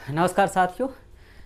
नमस्कार साथियों,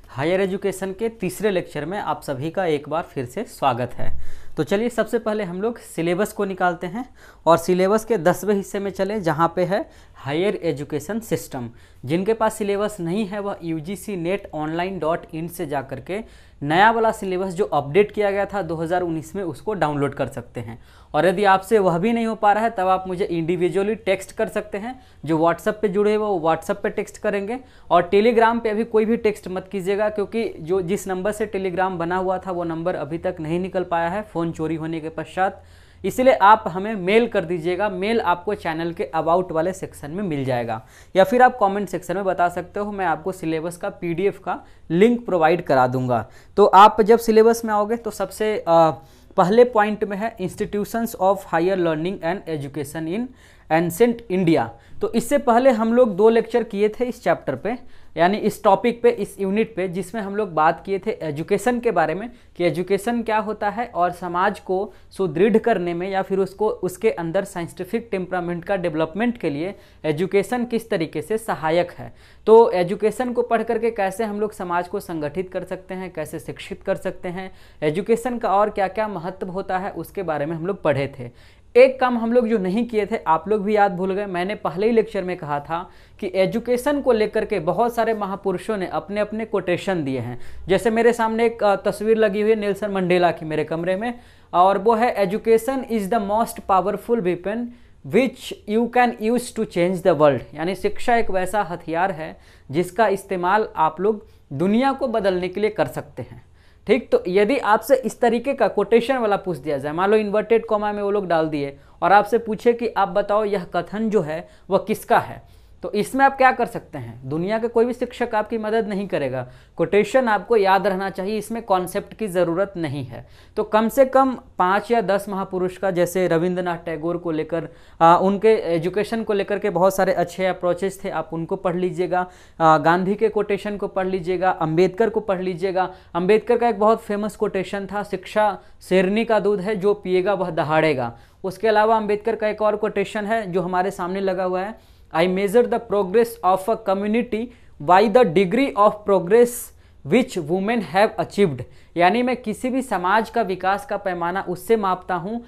higher education के तीसरे लेक्चर में आप सभी का एक बार फिर से स्वागत है। तो चलिए सबसे पहले हम लोग सिलेबस को निकालते हैं और सिलेबस के 10वें हिस्से में चले, जहाँ पे है हायर एजुकेशन सिस्टम। जिनके पास सिलेबस नहीं है वह UGCnetonline.in से जा कर के नया वाला सिलेबस जो अपडेट किया गया था 2019 में उसको डाउनलोड कर सकते हैं। और यदि आपसे वह भी नहीं हो पा रहा है तब आप मुझे इंडिविजुअली टेक्स्ट कर सकते हैं। जो व्हाट्सएप पे जुड़े हुए वो व्हाट्सएप पे टेक्स्ट करेंगे और टेलीग्राम पे अभी कोई भी टेक्स्ट मत कीजिएगा, क्योंकि जिस नंबर से टेलीग्राम बना हुआ था वो नंबर अभी तक नहीं निकल पाया है फ़ोन चोरी होने के पश्चात। इसलिए आप हमें मेल कर दीजिएगा। मेल आपको चैनल के अबाउट वाले सेक्शन में मिल जाएगा, या फिर आप कमेंट सेक्शन में बता सकते हो, मैं आपको सिलेबस का PDF का लिंक प्रोवाइड करा दूंगा। तो आप जब सिलेबस में आओगे तो सबसे पहले पॉइंट में है institutions of higher learning and education in ancient India. तो इससे पहले हम लोग 2 लेक्चर किए थे इस चैप्टर पे, यानी इस टॉपिक पे, इस यूनिट पे, जिसमें हम लोग बात किए थे एजुकेशन के बारे में कि एजुकेशन क्या होता है और समाज को सुदृढ़ करने में या फिर उसके अंदर साइंटिफिक टेम्परामेंट का डेवलपमेंट के लिए एजुकेशन किस तरीके से सहायक है। तो एजुकेशन को पढ़ करके कैसे हम लोग समाज को संगठित कर सकते हैं, कैसे शिक्षित कर सकते हैं, एजुकेशन का और क्या क्या महत्व होता है उसके बारे में हम लोग पढ़े थे। एक काम हम लोग जो नहीं किए थे, आप लोग भी याद भूल गए। मैंने पहले ही लेक्चर में कहा था कि एजुकेशन को लेकर के बहुत सारे महापुरुषों ने अपने अपने कोटेशन दिए हैं। जैसे मेरे सामने एक तस्वीर लगी हुई है नेल्सन मंडेला की मेरे कमरे में, और वो है education is the most powerful weapon which you can use to change the world. यानी शिक्षा एक वैसा हथियार है जिसका इस्तेमाल आप लोग दुनिया को बदलने के लिए कर सकते हैं। ठीक, तो यदि आपसे इस तरीके का कोटेशन वाला पूछ दिया जाए, मान लो इन्वर्टेड कॉमा में वो लोग डाल दिए और आपसे पूछे कि आप बताओ यह कथन जो है वह किसका है, तो इसमें आप क्या कर सकते हैं? दुनिया के कोई भी शिक्षक आपकी मदद नहीं करेगा। कोटेशन आपको याद रहना चाहिए, इसमें कॉन्सेप्ट की ज़रूरत नहीं है। तो कम से कम 5 या 10 महापुरुष का, जैसे रविंद्रनाथ टैगोर को लेकर उनके एजुकेशन को लेकर के बहुत सारे अच्छे अप्रोचेस थे, आप उनको पढ़ लीजिएगा। गांधी के कोटेशन को पढ़ लीजिएगा, अंबेडकर को पढ़ लीजिएगा। अंबेडकर का एक बहुत फेमस कोटेशन था, शिक्षा शेरनी का दूध है, जो पिएगा वह दहाड़ेगा। उसके अलावा अंबेडकर का एक और कोटेशन है जो हमारे सामने लगा हुआ है, I measure the progress of a community by the degree of progress which women have achieved। यानी मैं किसी भी समाज का विकास का पैमाना उससे मापता हूँ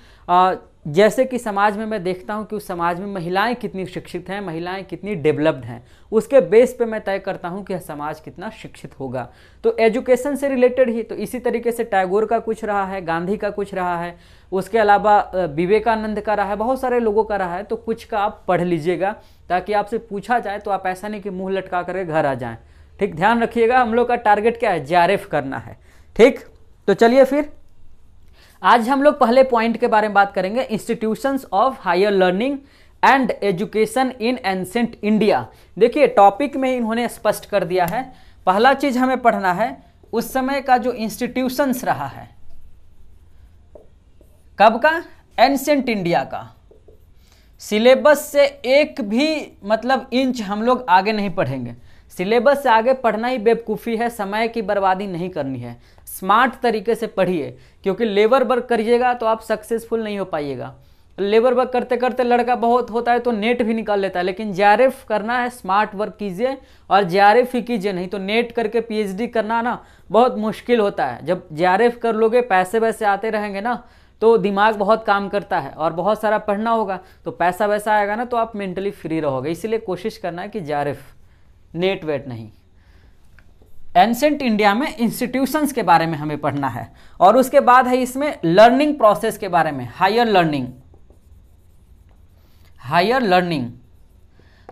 जैसे कि समाज में मैं देखता हूँ कि उस समाज में महिलाएं कितनी शिक्षित हैं, महिलाएं कितनी डेवलप्ड हैं, उसके बेस पे मैं तय करता हूँ कि समाज कितना शिक्षित होगा। तो एजुकेशन से रिलेटेड ही, तो इसी तरीके से टैगोर का कुछ रहा है, गांधी का कुछ रहा है, उसके अलावा विवेकानंद का रहा है, बहुत सारे लोगों का रहा है। तो कुछ का आप पढ़ लीजिएगा ताकि आपसे पूछा जाए तो आप ऐसा नहीं कि मुंह लटका करके घर आ जाएं। ठीक, ध्यान रखिएगा, हम लोग का टारगेट क्या है? JRF करना है। ठीक, तो चलिए फिर आज हम लोग पहले पॉइंट के बारे में बात करेंगे, institutions of higher learning and education in ancient India. देखिए टॉपिक में इन्होंने स्पष्ट कर दिया है। पहला चीज हमें पढ़ना है उस समय का जो इंस्टीट्यूशंस रहा है, कब का? एंसेंट इंडिया का। सिलेबस से एक भी मतलब इंच हम लोग आगे नहीं पढ़ेंगे। सिलेबस से आगे पढ़ना ही बेवकूफ़ी है, समय की बर्बादी नहीं करनी है। स्मार्ट तरीके से पढ़िए, क्योंकि लेबर वर्क करिएगा तो आप सक्सेसफुल नहीं हो पाइएगा। लेबर वर्क करते करते लड़का बहुत होता है तो नेट भी निकाल लेता है, लेकिन JRF करना है, स्मार्ट वर्क कीजिए और JRF ही कीजिए, नहीं तो नेट करके PhD करना ना बहुत मुश्किल होता है। जब JRF कर लोगे, पैसे वैसे आते रहेंगे ना, तो दिमाग बहुत काम करता है और बहुत सारा पढ़ना होगा तो पैसा वैसा आएगा ना, तो आप मेंटली फ्री रहोगे। इसीलिए कोशिश करना है कि JRF, नेट वेट नहीं। एंसेंट इंडिया में इंस्टीट्यूशंस के बारे में हमें पढ़ना है और उसके बाद है इसमें लर्निंग प्रोसेस के बारे में, हायर लर्निंग। हायर लर्निंग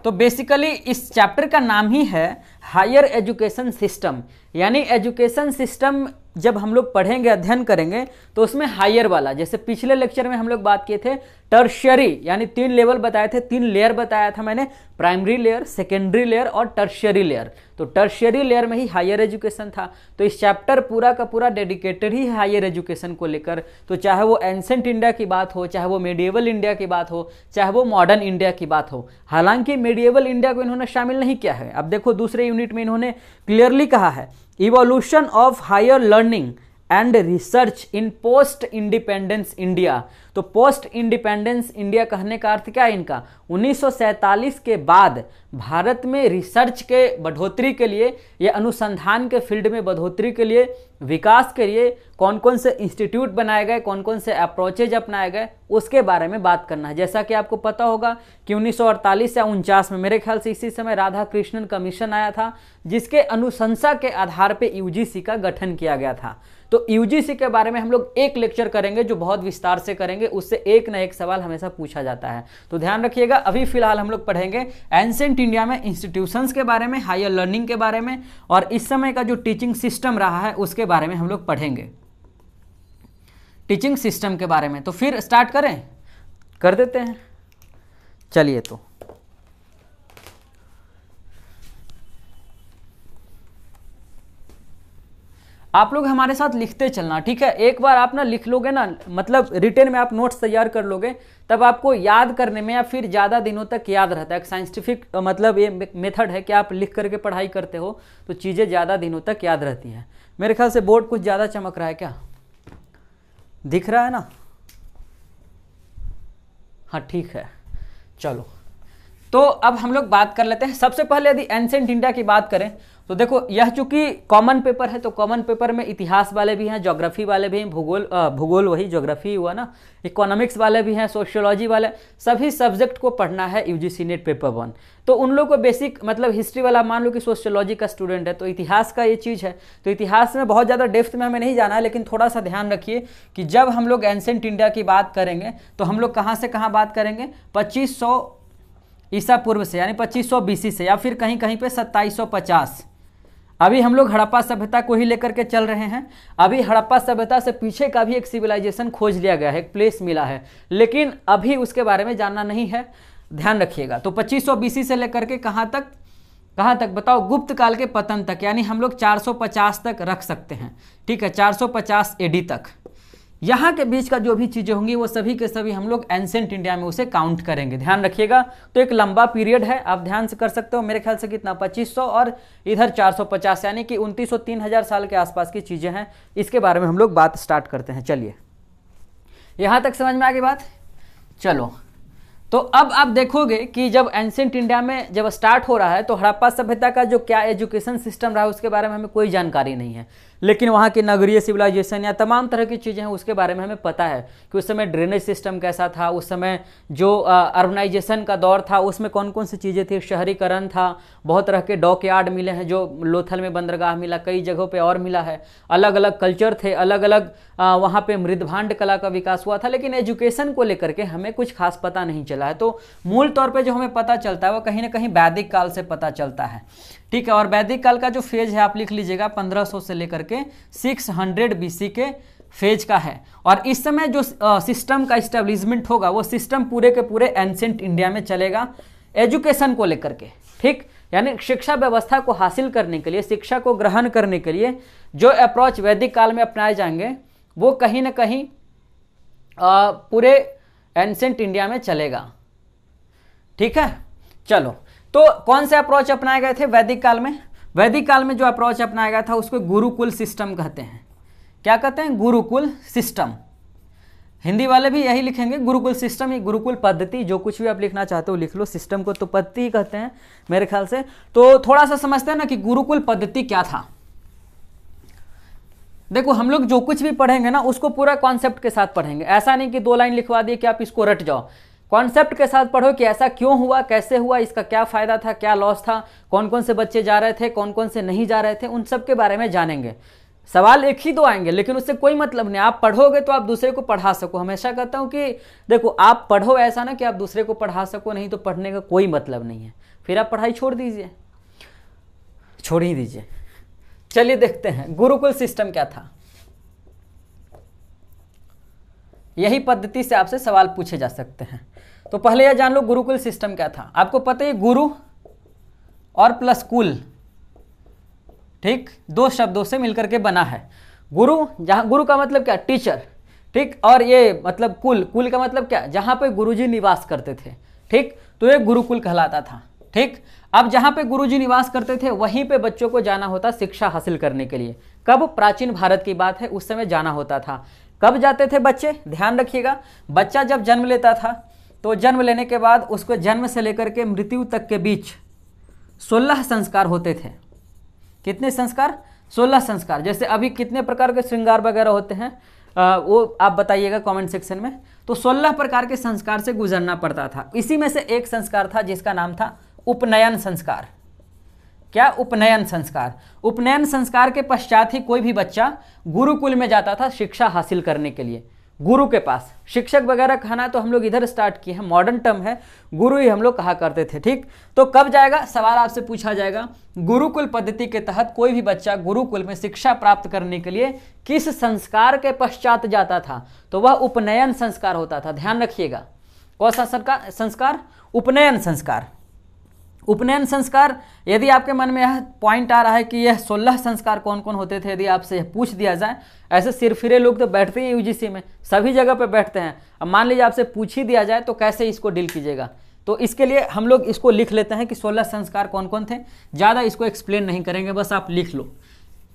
तो बेसिकली इस चैप्टर का नाम ही है हायर एजुकेशन सिस्टम। यानी एजुकेशन सिस्टम जब हम लोग पढ़ेंगे, अध्ययन करेंगे, तो उसमें हायर वाला, जैसे पिछले लेक्चर में हम लोग बात किए थे टर्शियरी, यानी 3 लेवल बताए थे, 3 लेयर बताया था मैंने, प्राइमरी लेयर, सेकेंडरी लेयर और टर्शियरी लेयर। तो टर्शियरी लेयर में ही हायर एजुकेशन था। तो इस चैप्टर पूरा का पूरा डेडिकेटेड ही हायर एजुकेशन को लेकर। तो चाहे वो एंसेंट इंडिया की बात हो, चाहे वो मेडिएवल इंडिया की बात हो, चाहे वो मॉडर्न इंडिया की बात हो। हालांकि मेडिएवल इंडिया को इन्होंने शामिल नहीं किया है। अब देखो दूसरे यूनिट में इन्होंने क्लियरली कहा है, evolution of higher learning and research in post independence India. तो पोस्ट इंडिपेंडेंस इंडिया कहने का अर्थ क्या है इनका, 1947 के बाद भारत में रिसर्च के बढ़ोतरी के लिए या अनुसंधान के फील्ड में बढ़ोतरी के लिए, विकास के लिए कौन कौन से इंस्टीट्यूट बनाए गए, कौन कौन से अप्रोचेज अपनाए गए, उसके बारे में बात करना है। जैसा कि आपको पता होगा कि 1948 या 49 में मेरे ख्याल से इसी समय राधा कृष्णन कमीशन आया था, जिसके अनुशंसा के आधार पर यूजीसी का गठन किया गया था। तो यूजीसी के बारे में हम लोग एक लेक्चर करेंगे जो बहुत विस्तार से करेंगे, उससे एक ना एक सवाल हमेशा पूछा जाता है, तो ध्यान रखिएगा। अभी फिलहाल हम लोग पढ़ेंगे एंशिएंट इंडिया में इंस्टीट्यूशंस के बारे में, हायर लर्निंग के बारे में, और इस समय का जो टीचिंग सिस्टम रहा है उसके बारे में हम लोग पढ़ेंगे, टीचिंग सिस्टम के बारे में। तो फिर स्टार्ट करें, कर देते हैं, चलिए। तो आप लोग हमारे साथ लिखते चलना, ठीक है। एक बार आप ना लिख लोगे ना, मतलब रिटेन में आप नोट्स तैयार कर लोगे, तब आपको याद करने में या फिर ज़्यादा दिनों तक याद रहता है। एक साइंटिफिक मतलब ये मेथड है कि आप लिख करके पढ़ाई करते हो तो चीज़ें ज़्यादा दिनों तक याद रहती हैं। मेरे ख्याल से बोर्ड कुछ ज़्यादा चमक रहा है क्या, दिख रहा है ना? हाँ ठीक है, चलो। तो अब हम लोग बात कर लेते हैं। सबसे पहले यदि एंशिएंट इंडिया की बात करें तो देखो, यह चूंकि कॉमन पेपर है तो कॉमन पेपर में इतिहास वाले भी हैं, ज्योग्राफी वाले भी हैं, भूगोल वही ज्योग्राफी हुआ ना, इकोनॉमिक्स वाले भी हैं, सोशियोलॉजी वाले, सभी सब्जेक्ट को पढ़ना है यूजीसी नेट पेपर 1। तो उन लोगों को बेसिक मतलब हिस्ट्री वाला, मान लो कि सोशियोलॉजी का स्टूडेंट है तो इतिहास का ये चीज़ है, तो इतिहास में बहुत ज़्यादा डेप्थ में हमें नहीं जाना है, लेकिन थोड़ा सा ध्यान रखिए कि जब हम लोग एंशिएंट इंडिया की बात करेंगे तो हम लोग कहाँ से कहाँ बात करेंगे, 2500 ईसा पूर्व से, यानी 2500 बीसी से, या फिर कहीं कहीं पे 2750। अभी हम लोग हड़प्पा सभ्यता को ही लेकर के चल रहे हैं। अभी हड़प्पा सभ्यता से पीछे का भी एक सिविलाइजेशन खोज लिया गया है, एक प्लेस मिला है, लेकिन अभी उसके बारे में जानना नहीं है, ध्यान रखिएगा। तो 2500 बीसी से लेकर के कहाँ तक बताओ, गुप्त काल के पतन तक, यानी हम लोग 450 तक रख सकते हैं, ठीक है, 450 एडी तक। यहाँ के बीच का जो भी चीज़ें होंगी वो सभी के सभी हम लोग एंशिएंट इंडिया में उसे काउंट करेंगे, ध्यान रखिएगा। तो एक लंबा पीरियड है, आप ध्यान से कर सकते हो। मेरे ख्याल से कितना, 2500 और इधर 450, यानी कि 2900 3000 साल के आसपास की चीज़ें हैं। इसके बारे में हम लोग बात स्टार्ट करते हैं। चलिए, यहाँ तक समझ में आ गई बात? चलो, तो अब आप देखोगे कि जब एंशिएंट इंडिया में जब स्टार्ट हो रहा है तो हड़प्पा सभ्यता का जो क्या एजुकेशन सिस्टम रहा है उसके बारे में हमें कोई जानकारी नहीं है, लेकिन वहाँ की नगरीय सिविलाइजेशन या तमाम तरह की चीज़ें हैं उसके बारे में हमें पता है कि उस समय ड्रेनेज सिस्टम कैसा था, उस समय जो अर्बनाइजेशन का दौर था उसमें कौन कौन सी चीज़ें थी, शहरीकरण था, बहुत तरह के डॉक यार्ड मिले हैं, जो लोथल में बंदरगाह मिला, कई जगहों पे और मिला है, अलग अलग कल्चर थे, अलग अलग वहाँ पे मृदभांड कला का विकास हुआ था, लेकिन एजुकेशन को लेकर के हमें कुछ खास पता नहीं चला है। तो मूल तौर पे जो हमें पता चलता है वो कहीं ना कहीं वैदिक काल से पता चलता है, ठीक है। और वैदिक काल का जो फेज है आप लिख लीजिएगा, 1500 से लेकर के 600 बीसी के फेज का है। और इस समय जो सिस्टम का इस्टेब्लिशमेंट होगा वो सिस्टम पूरे के पूरे एंशिएंट इंडिया में चलेगा, एजुकेशन को लेकर के, ठीक। यानी शिक्षा व्यवस्था को हासिल करने के लिए, शिक्षा को ग्रहण करने के लिए जो अप्रोच वैदिक काल में अपनाए जाएंगे वो कहीं ना कहीं पूरे एंशिएंट इंडिया में चलेगा, ठीक है। चलो, तो कौन से अप्रोच अपनाए गए थे वैदिक काल में? वैदिक काल में जो अप्रोच अपनाया गया था उसको गुरुकुल सिस्टम कहते हैं। क्या कहते हैं? गुरुकुल सिस्टम। हिंदी वाले भी यही लिखेंगे, गुरुकुल सिस्टम, ये गुरुकुल पद्धति, जो कुछ भी आप लिखना चाहते हो लिख लो, सिस्टम को तो पद्धति ही कहते हैं मेरे ख्याल से। तो थोड़ा सा समझते हैं ना कि गुरुकुल पद्धति क्या था। देखो, हम लोग जो कुछ भी पढ़ेंगे ना उसको पूरा कॉन्सेप्ट के साथ पढ़ेंगे, ऐसा नहीं कि 2 लाइन लिखवा दिए कि आप इसको रट जाओ। कॉन्सेप्ट के साथ पढ़ो कि ऐसा क्यों हुआ, कैसे हुआ, इसका क्या फायदा था, क्या लॉस था, कौन कौन से बच्चे जा रहे थे, कौन कौन से नहीं जा रहे थे, उन सब के बारे में जानेंगे। सवाल एक ही 2 आएंगे, लेकिन उससे कोई मतलब नहीं। आप पढ़ोगे तो आप दूसरे को पढ़ा सको। हमेशा कहता हूँ कि देखो, आप पढ़ो ऐसा ना कि आप दूसरे को पढ़ा सको, नहीं तो पढ़ने का कोई मतलब नहीं है, फिर आप पढ़ाई छोड़ दीजिए, छोड़ ही दीजिए। चलिए देखते हैं गुरुकुल सिस्टम क्या था। यही पद्धति से आपसे सवाल पूछे जा सकते हैं। तो पहले यह जान लो गुरुकुल सिस्टम क्या था। आपको पता है गुरु और प्लस कुल, ठीक, 2 शब्दों से मिलकर के बना है। गुरु, जहाँ गुरु का मतलब क्या, टीचर, ठीक, और ये मतलब कुल, कुल का मतलब क्या, जहाँ पे गुरुजी निवास करते थे, ठीक, तो ये गुरुकुल कहलाता था। ठीक। अब जहां पे गुरुजी निवास करते थे वहीं पे बच्चों को जाना होता शिक्षा हासिल करने के लिए। कब? प्राचीन भारत की बात है, उस समय जाना होता था। कब जाते थे बच्चे? ध्यान रखिएगा, बच्चा जब जन्म लेता था तो जन्म लेने के बाद उसको जन्म से लेकर के मृत्यु तक के बीच 16 संस्कार होते थे। कितने संस्कार? 16 संस्कार। जैसे अभी कितने प्रकार के श्रृंगार वगैरह होते हैं वो आप बताइएगा कमेंट सेक्शन में। तो 16 प्रकार के संस्कार से गुजरना पड़ता था। इसी में से एक संस्कार था जिसका नाम था उपनयन संस्कार। क्या? उपनयन संस्कार। उपनयन संस्कार के पश्चात ही कोई भी बच्चा गुरुकुल में जाता था शिक्षा हासिल करने के लिए। गुरु के पास शिक्षक वगैरह कहना तो हम लोग इधर स्टार्ट किए हैं, मॉडर्न टर्म है, गुरु ही हम लोग कहा करते थे। ठीक, तो कब जाएगा? सवाल आपसे पूछा जाएगा, गुरुकुल पद्धति के तहत कोई भी बच्चा गुरुकुल में शिक्षा प्राप्त करने के लिए किस संस्कार के पश्चात जाता था? तो वह उपनयन संस्कार होता था। ध्यान रखिएगा, कौन सा संस्कार? उपनयन संस्कार। उपनयन संस्कार, यदि आपके मन में यह पॉइंट आ रहा है कि यह 16 संस्कार कौन कौन होते थे, यदि आपसे पूछ दिया जाए, ऐसे सिरफिरे लोग तो बैठते हैं यूजीसी में, सभी जगह पे बैठते हैं। अब मान लीजिए आपसे पूछ ही दिया जाए तो कैसे इसको डील कीजिएगा? तो इसके लिए हम लोग इसको लिख लेते हैं कि 16 संस्कार कौन कौन थे। ज़्यादा इसको एक्सप्लेन नहीं करेंगे, बस आप लिख लो,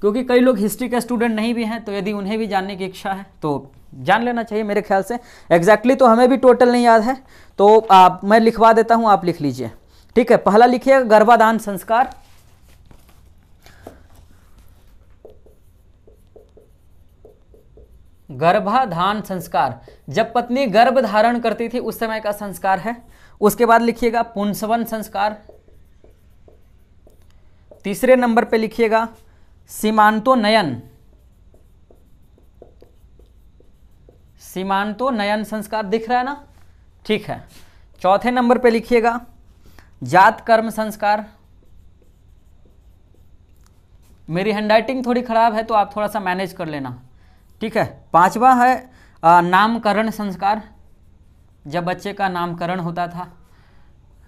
क्योंकि कई लोग हिस्ट्री के स्टूडेंट नहीं भी हैं, तो यदि उन्हें भी जानने की इच्छा है तो जान लेना चाहिए। मेरे ख्याल से एग्जैक्टली तो हमें भी टोटल नहीं याद है, तो मैं लिखवा देता हूँ, आप लिख लीजिए। ठीक है, पहला लिखिए गर्भाधान संस्कार। गर्भाधान संस्कार, जब पत्नी गर्भ धारण करती थी उस समय का संस्कार है। उसके बाद लिखिएगा पुंसवन संस्कार। तीसरे नंबर पे लिखिएगा सीमांतोनयन। सीमांतोनयन संस्कार दिख रहा है ना? ठीक है। चौथे नंबर पे लिखिएगा जात कर्म संस्कार। मेरी हैंडराइटिंग थोड़ी खराब है तो आप थोड़ा सा मैनेज कर लेना। ठीक है। पांचवा है नामकरण संस्कार, जब बच्चे का नामकरण होता था,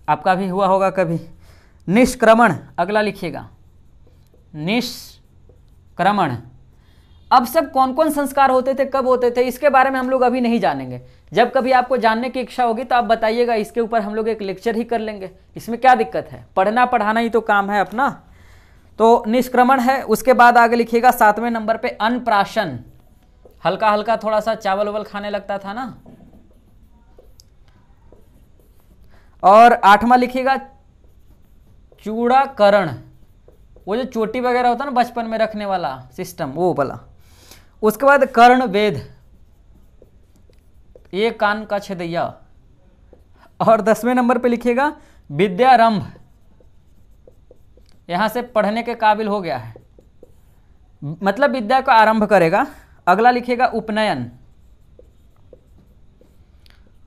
आपका भी हुआ होगा कभी। निष्क्रमण, अगला लिखिएगा निष्क्रमण। अब सब कौन कौन संस्कार होते थे, कब होते थे, इसके बारे में हम लोग अभी नहीं जानेंगे। जब कभी आपको जानने की इच्छा होगी तो आप बताइएगा, इसके ऊपर हम लोग एक लेक्चर ही कर लेंगे। इसमें क्या दिक्कत है, पढ़ना पढ़ाना ही तो काम है अपना। तो निष्क्रमण है। उसके बाद आगे लिखिएगा 7वें नंबर पे अन्नप्राशन। हल्का हल्का थोड़ा सा चावल वावल खाने लगता था ना। और 8वां लिखिएगा चूड़ाकरण, वो जो चोटी वगैरह होता है ना बचपन में रखने वाला सिस्टम, वो वाला। उसके बाद कर्ण वेद, ये कान का छेदैया। और 10वें नंबर पे लिखिएगा विद्यारंभ, यहां से पढ़ने के काबिल हो गया है, मतलब विद्या का आरंभ करेगा। अगला लिखिएगा उपनयन।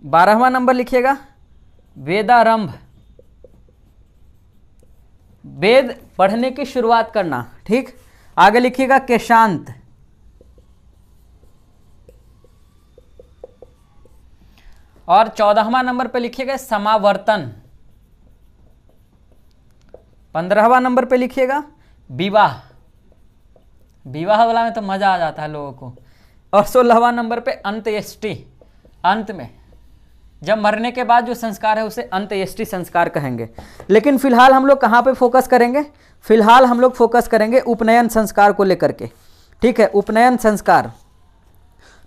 12वां नंबर लिखिएगा वेदारंभ, वेद पढ़ने की शुरुआत करना। ठीक, आगे लिखिएगा केशांत। और 14वां नंबर पे लिखिएगा समावर्तन। 15वां नंबर पे लिखिएगा विवाह। विवाह वाला में तो मजा आ जाता है लोगों को। और 16वां नंबर पे अंत्येष्टि, अंत में जब मरने के बाद जो संस्कार है उसे अंत्येष्टि संस्कार कहेंगे। लेकिन फिलहाल हम लोग कहाँ पे फोकस करेंगे? फिलहाल हम लोग फोकस करेंगे उपनयन संस्कार को लेकर के। ठीक है, उपनयन संस्कार।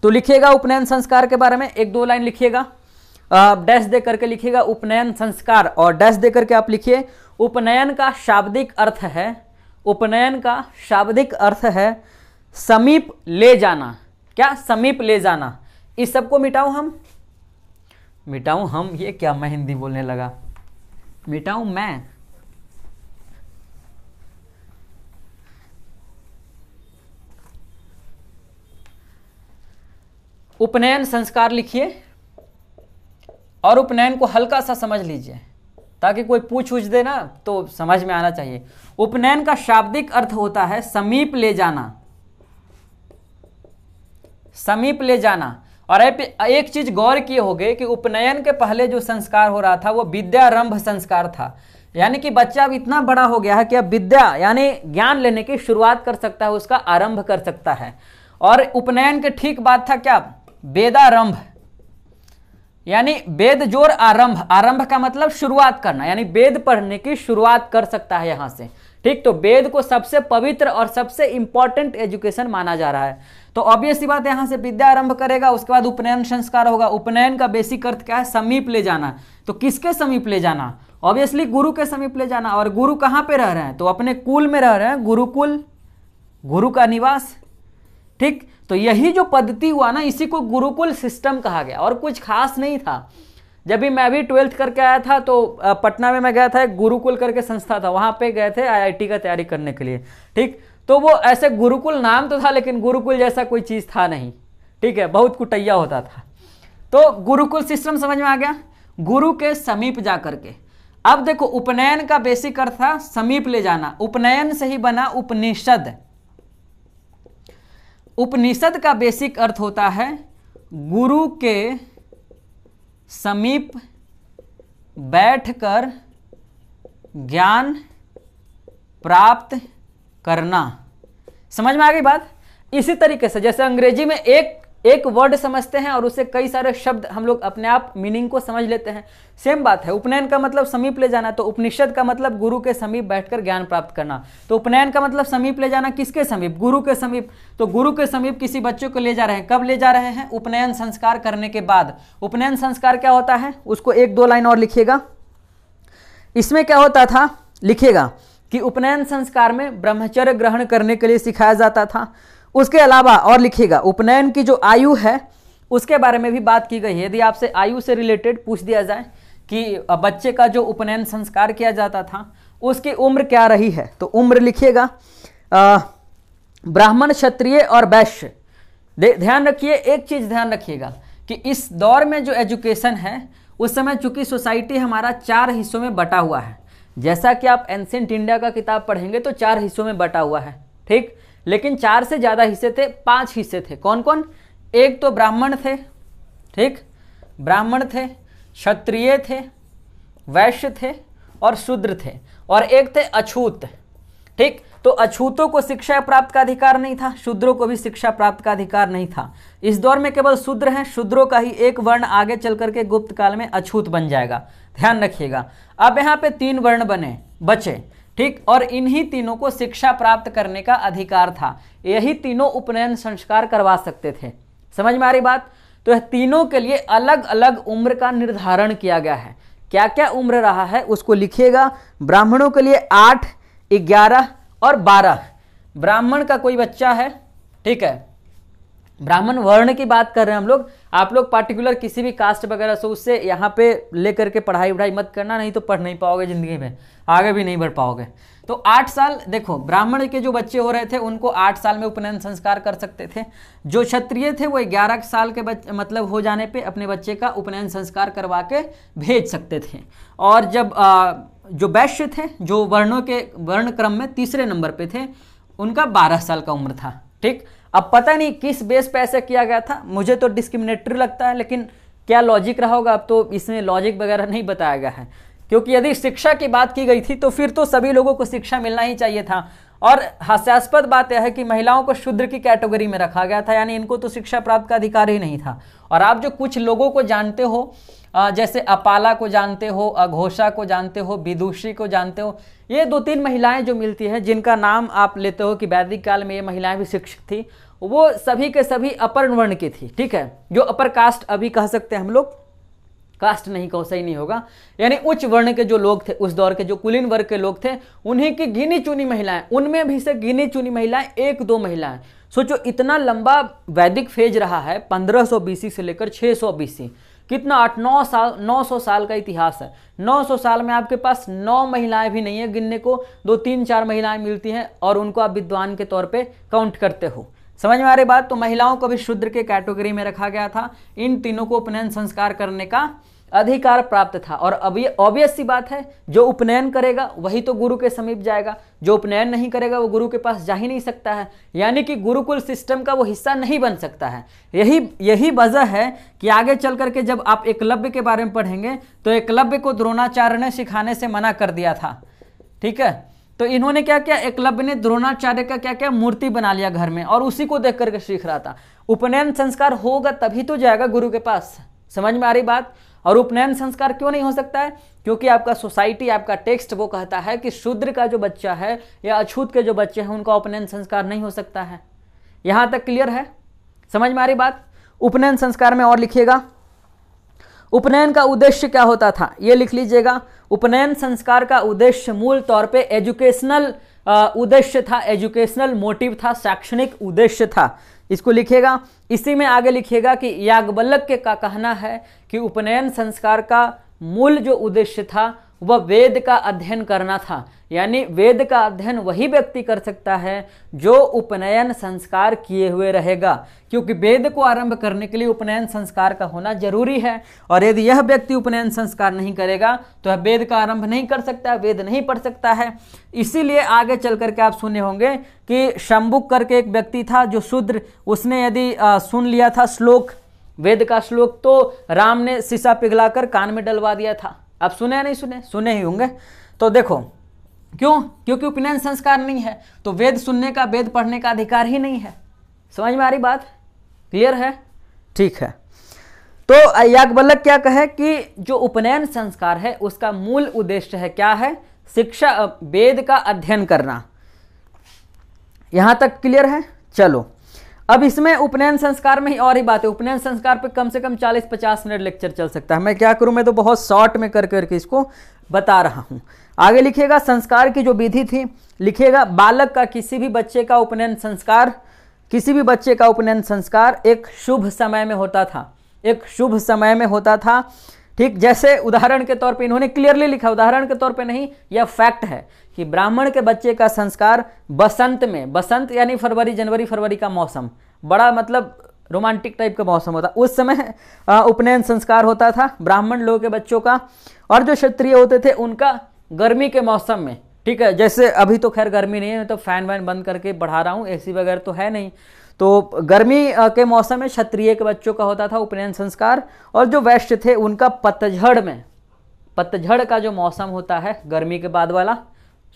तो लिखिएगा उपनयन संस्कार के बारे में 1-2 लाइन लिखिएगा, डैश दे करके लिखिएगा उपनयन संस्कार, और डैश दे करके आप लिखिए उपनयन का शाब्दिक अर्थ है, उपनयन का शाब्दिक अर्थ है समीप ले जाना। क्या? समीप ले जाना। इस सबको मिटाऊं हम, ये क्या मैं हिंदी बोलने लगा, मिटाऊं मैं। उपनयन संस्कार लिखिए और उपनयन को हल्का सा समझ लीजिए, ताकि कोई पूछ दे ना तो समझ में आना चाहिए। उपनयन का शाब्दिक अर्थ होता है समीप ले जाना, समीप ले जाना। और एक चीज गौर किए होंगे कि उपनयन के पहले जो संस्कार हो रहा था वो विद्यारंभ संस्कार था, यानी कि बच्चा अब इतना बड़ा हो गया है कि अब विद्या यानी ज्ञान लेने की शुरुआत कर सकता है, उसका आरंभ कर सकता है। और उपनयन के ठीक बाद था क्या? वेदारंभ। यानी वेद जोर आरंभ, आरंभ का मतलब शुरुआत करना, यानी वेद पढ़ने की शुरुआत कर सकता है यहां से। ठीक, तो वेद को सबसे पवित्र और सबसे इंपॉर्टेंट एजुकेशन माना जा रहा है। तो ऑब्वियस सी बात है, यहां से विद्या आरंभ करेगा, उसके बाद उपनयन संस्कार होगा। उपनयन का बेसिक अर्थ क्या है? समीप ले जाना। तो किसके समीप ले जाना? ऑब्वियसली गुरु के समीप ले जाना। और गुरु कहां पे रह रहे हैं? तो अपने कुल में रह रहे हैं, गुरुकुल, गुरु का निवास। ठीक, तो यही जो पद्धति हुआ ना, इसी को गुरुकुल सिस्टम कहा गया, और कुछ खास नहीं था। जब भी मैं भी 12th करके आया था तो पटना में मैं गया था, एक गुरुकुल करके संस्था था, वहां पे गए थे IIT का तैयारी करने के लिए। ठीक, तो वो ऐसे गुरुकुल नाम तो था, लेकिन गुरुकुल जैसा कोई चीज था नहीं। ठीक है, बहुत कुटैया होता था। तो गुरुकुल सिस्टम समझ में आ गया, गुरु के समीप जा करके। अब देखो, उपनयन का बेसिक अर्थ था समीप ले जाना, उपनयन से ही बना उपनिषद। उपनिषद का बेसिक अर्थ होता है गुरु के समीप बैठकर ज्ञान प्राप्त करना। समझ में आ गई बात? इसी तरीके से जैसे अंग्रेजी में एक वर्ड समझते हैं और उससे कई सारे शब्द हम लोग अपने आप मीनिंग को समझ लेते हैं, सेम बात है। उपनयन का मतलब समीप ले जाना, तो उपनिषद का मतलब गुरु के समीप बैठकर ज्ञान प्राप्त करना। तो उपनयन का मतलब समीप ले जाना, किसके समीप? गुरु के समीप। तो गुरु के समीप किसी बच्चे को ले जा रहे हैं, कब ले जा रहे हैं? उपनयन संस्कार करने के बाद। उपनयन संस्कार क्या होता है, उसको 1-2 लाइन और लिखिएगा। इसमें क्या होता था, लिखिएगा कि उपनयन संस्कार में ब्रह्मचर्य ग्रहण करने के लिए सिखाया जाता था। उसके अलावा और लिखिएगा, उपनयन की जो आयु है उसके बारे में भी बात की गई है। यदि आपसे आयु से रिलेटेड पूछ दिया जाए कि बच्चे का जो उपनयन संस्कार किया जाता था उसकी उम्र क्या रही है, तो उम्र लिखिएगा ब्राह्मण, क्षत्रिय और वैश्य। ध्यान रखिए, एक चीज ध्यान रखिएगा कि इस दौर में जो एजुकेशन है, उस समय चूंकि सोसाइटी हमारा 4 हिस्सों में बटा हुआ है। जैसा कि आप एंशिएंट इंडिया का किताब पढ़ेंगे तो 4 हिस्सों में बटा हुआ है। ठीक, लेकिन 4 से ज्यादा हिस्से थे, 5 हिस्से थे। कौन कौन? एक तो ब्राह्मण थे, ठीक, ब्राह्मण थे, क्षत्रिय थे, वैश्य थे और शूद्र थे, और एक थे अछूत। ठीक, तो अछूतों को शिक्षा प्राप्त का अधिकार नहीं था, शूद्रों को भी शिक्षा प्राप्त का अधिकार नहीं था। इस दौर में केवल शूद्र हैं, शूद्रों का ही एक वर्ण आगे चल करके गुप्त काल में अछूत बन जाएगा। ध्यान रखिएगा। अब यहाँ पे 3 वर्ण बचे, ठीक, और इन्हीं तीनों को शिक्षा प्राप्त करने का अधिकार था। यही तीनों उपनयन संस्कार करवा सकते थे। समझ में आ रही बात? तो यह तीनों के लिए अलग अलग उम्र का निर्धारण किया गया है। क्या क्या उम्र रहा है उसको लिखिएगा। ब्राह्मणों के लिए 8, 11 और 12। ब्राह्मण का कोई बच्चा है, ठीक है, ब्राह्मण वर्ण की बात कर रहे हैं हम लोग। आप लोग पार्टिकुलर किसी भी कास्ट वगैरह से उससे यहाँ पे लेकर के पढ़ाई मत करना, नहीं तो पढ़ नहीं पाओगे जिंदगी में, आगे भी नहीं बढ़ पाओगे। तो 8 साल, देखो ब्राह्मण के जो बच्चे हो रहे थे उनको 8 साल में उपनयन संस्कार कर सकते थे। जो क्षत्रिय थे वो 11 साल के मतलब हो जाने पे अपने बच्चे का उपनयन संस्कार करवा के भेज सकते थे। और जब जो वैश्य थे, जो वर्णों के वर्ण क्रम में तीसरे नंबर पे थे, उनका 12 साल का उम्र था। ठीक, अब पता नहीं किस बेस पे ऐसा किया गया था, मुझे तो डिस्क्रिमिनेटरी लगता है, लेकिन क्या लॉजिक रहा होगा अब तो इसमें लॉजिक वगैरह नहीं बताया गया है। क्योंकि यदि शिक्षा की बात की गई थी तो फिर तो सभी लोगों को शिक्षा मिलना ही चाहिए था। और हास्यास्पद बात यह है कि महिलाओं को शूद्र की कैटेगरी में रखा गया था, यानी इनको तो शिक्षा प्राप्त का अधिकार ही नहीं था। और आप जो कुछ लोगों को जानते हो, जैसे अपाला को जानते हो, अघोषा को जानते हो, विदुषी को जानते हो, ये 2-3 महिलाएं जो मिलती हैं जिनका नाम आप लेते हो कि वैदिक काल में ये महिलाएं भी शिक्षित थी, वो सभी के सभी अपर वर्ण की थी। ठीक है, जो अपर कास्ट अभी कह सकते हैं हम लोग, कास्ट नहीं कहो, सही नहीं होगा, यानी उच्च वर्ण के जो लोग थे उस दौर के, जो कुलीन वर्ग के लोग थे, उन्हीं की गिनी चुनी महिलाएं, उनमें भी से गिनी चुनी महिलाएं 1-2 महिलाएं। सोचो इतना लंबा वैदिक फेज रहा है, 1500 BC से लेकर 600 BC, कितना 8-9 साल, 900 साल का इतिहास है। 900 साल में आपके पास 9 महिलाएं भी नहीं है, गिनने को 2-3-4 महिलाएं मिलती हैं और उनको आप विद्वान के तौर पे काउंट करते हो। समझ में आ रही बात? तो महिलाओं को भी शूद्र के कैटेगरी में रखा गया था। इन तीनों को उपनयन संस्कार करने का अधिकार प्राप्त था। और अब ये ऑब्वियस सी बात है, जो उपनयन करेगा वही तो गुरु के समीप जाएगा, जो उपनयन नहीं करेगा वो गुरु के पास जा ही नहीं सकता है, यानी कि गुरुकुल सिस्टम का वो हिस्सा नहीं बन सकता है। यही वजह है कि आगे चल करके जब आप एकलव्य के बारे में पढ़ेंगे तो एकलव्य को द्रोणाचार्य ने सिखाने से मना कर दिया था। ठीक है, तो इन्होंने क्या किया, एकलव्य ने द्रोणाचार्य का क्या क्या मूर्ति बना लिया घर में और उसी को देख करके सीख रहा था। उपनयन संस्कार होगा तभी तो जाएगा गुरु के पास। समझ में आ रही बात। और उपनयन संस्कार क्यों नहीं हो सकता है? क्योंकि आपका सोसाइटी, आपका टेक्स्ट वो कहता है कि शूद्र का जो बच्चा है या अछूत के जो बच्चे हैं उनका उपनयन संस्कार नहीं हो सकता है। यहां तक क्लियर है? समझ में आ रही बात। उपनयन संस्कार में और लिखिएगा, उपनयन का उद्देश्य क्या होता था, ये लिख लीजिएगा। उपनयन संस्कार का उद्देश्य मूल तौर पे एजुकेशनल उद्देश्य था, एजुकेशनल मोटिव था, शैक्षणिक उद्देश्य था। इसको लिखिएगा। इसी में आगे लिखिएगा कि याज्ञवल्क्य का कहना है कि उपनयन संस्कार का मूल जो उद्देश्य था वह वेद का अध्ययन करना था। यानी वेद का अध्ययन वही व्यक्ति कर सकता है जो उपनयन संस्कार किए हुए रहेगा, क्योंकि वेद को आरंभ करने के लिए उपनयन संस्कार का होना जरूरी है। और यदि यह व्यक्ति उपनयन संस्कार नहीं करेगा तो वह वेद का आरंभ नहीं कर सकता, वेद नहीं पढ़ सकता है। इसीलिए आगे चल करके आप सुने होंगे कि शंबुक करके एक व्यक्ति था जो शूद्र, उसने यदि सुन लिया था श्लोक, वेद का श्लोक, तो राम ने शीशा पिघलाकर कान में डलवा दिया था। आप सुने या नहीं सुने? सुने ही होंगे। तो देखो क्यों? क्योंकि उपनयन संस्कार नहीं है, तो वेद सुनने का, वेद पढ़ने का अधिकार ही नहीं है। समझ में आ रही बात? क्लियर है? ठीक है। तो याज्ञवल्क्य क्या कहे कि जो उपनयन संस्कार है उसका मूल उद्देश्य है, क्या है? शिक्षा, वेद का अध्ययन करना। यहां तक क्लियर है? चलो अब इसमें उपनयन संस्कार में ही और ही बात है। उपनयन संस्कार पे कम से कम 40-50 मिनट लेक्चर चल सकता है। मैं क्या करूं, मैं तो बहुत शॉर्ट में कर करके इसको बता रहा हूं। आगे लिखिएगा, संस्कार की जो विधि थी, लिखिएगा बालक का किसी भी बच्चे का उपनयन संस्कार, किसी भी बच्चे का उपनयन संस्कार एक शुभ समय में होता था, एक शुभ समय में होता था। ठीक, जैसे उदाहरण के तौर पे इन्होंने क्लियरली लिखा, उदाहरण के तौर पे नहीं, यह फैक्ट है कि ब्राह्मण के बच्चे का संस्कार बसंत में, बसंत यानी फरवरी, जनवरी फरवरी का मौसम, बड़ा मतलब रोमांटिक टाइप का मौसम होता, उस समय उपनयन संस्कार होता था ब्राह्मण लोगों के बच्चों का। और जो क्षत्रिय होते थे उनका गर्मी के मौसम में। ठीक है, जैसे अभी तो खैर गर्मी नहीं है, तो फैन वैन बंद करके बढ़ा रहा हूँ, एसी वगैरह तो है नहीं, तो गर्मी के मौसम में क्षत्रिय के बच्चों का होता था उपनयन संस्कार। और जो वैश्य थे उनका पतझड़ में, पतझड़ का जो मौसम होता है गर्मी के बाद वाला,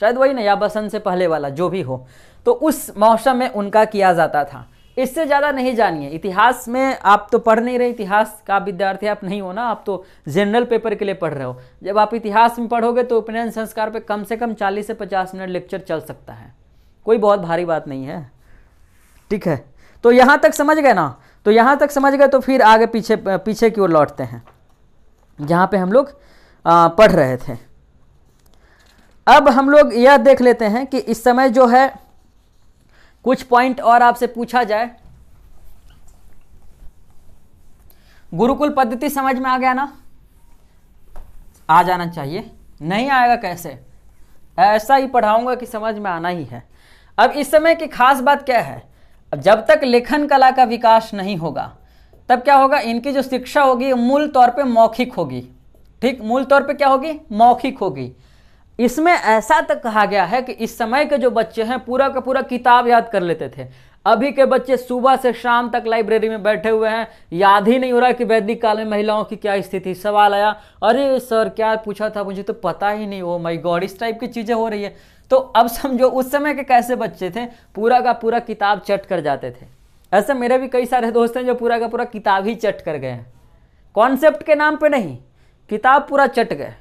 शायद वही ना, या बसंत से पहले वाला, जो भी हो, तो उस मौसम में उनका किया जाता था। इससे ज़्यादा नहीं जानिए। इतिहास में आप तो पढ़ नहीं रहे, इतिहास का विद्यार्थी आप नहीं हो ना, आप तो जनरल पेपर के लिए पढ़ रहे हो। जब आप इतिहास में पढ़ोगे तो उपनयन संस्कार पे कम से कम 40 से 50 मिनट लेक्चर चल सकता है, कोई बहुत भारी बात नहीं है। ठीक है, तो यहाँ तक समझ गए ना? तो यहाँ तक समझ गए तो फिर आगे पीछे की ओर लौटते हैं जहाँ पे हम लोग पढ़ रहे थे। अब हम लोग यह देख लेते हैं कि इस समय जो है कुछ पॉइंट और आपसे पूछा जाए। गुरुकुल पद्धति समझ में आ गया ना? आ जाना चाहिए, नहीं आएगा कैसे? ऐसा ही पढ़ाऊंगा कि समझ में आना ही है। अब इस समय की खास बात क्या है, अब जब तक लेखन कला का विकास नहीं होगा तब क्या होगा, इनकी जो शिक्षा होगी मूल तौर पे मौखिक होगी। ठीक, मूल तौर पे क्या होगी? मौखिक होगी। इसमें ऐसा तक कहा गया है कि इस समय के जो बच्चे हैं पूरा का पूरा किताब याद कर लेते थे। अभी के बच्चे सुबह से शाम तक लाइब्रेरी में बैठे हुए हैं, याद ही नहीं हो रहा कि वैदिक काल में महिलाओं की क्या स्थिति। सवाल आया, अरे सर क्या पूछा था, मुझे तो पता ही नहीं, ओ माय गॉड, इस टाइप की चीज़ें हो रही है। तो अब समझो उस समय के कैसे बच्चे थे, पूरा का पूरा किताब चट कर जाते थे। ऐसे मेरे भी कई सारे दोस्त हैं जो पूरा का पूरा किताब ही चट कर गए हैं, कॉन्सेप्ट के नाम पे नहीं, किताब पूरा चट गए।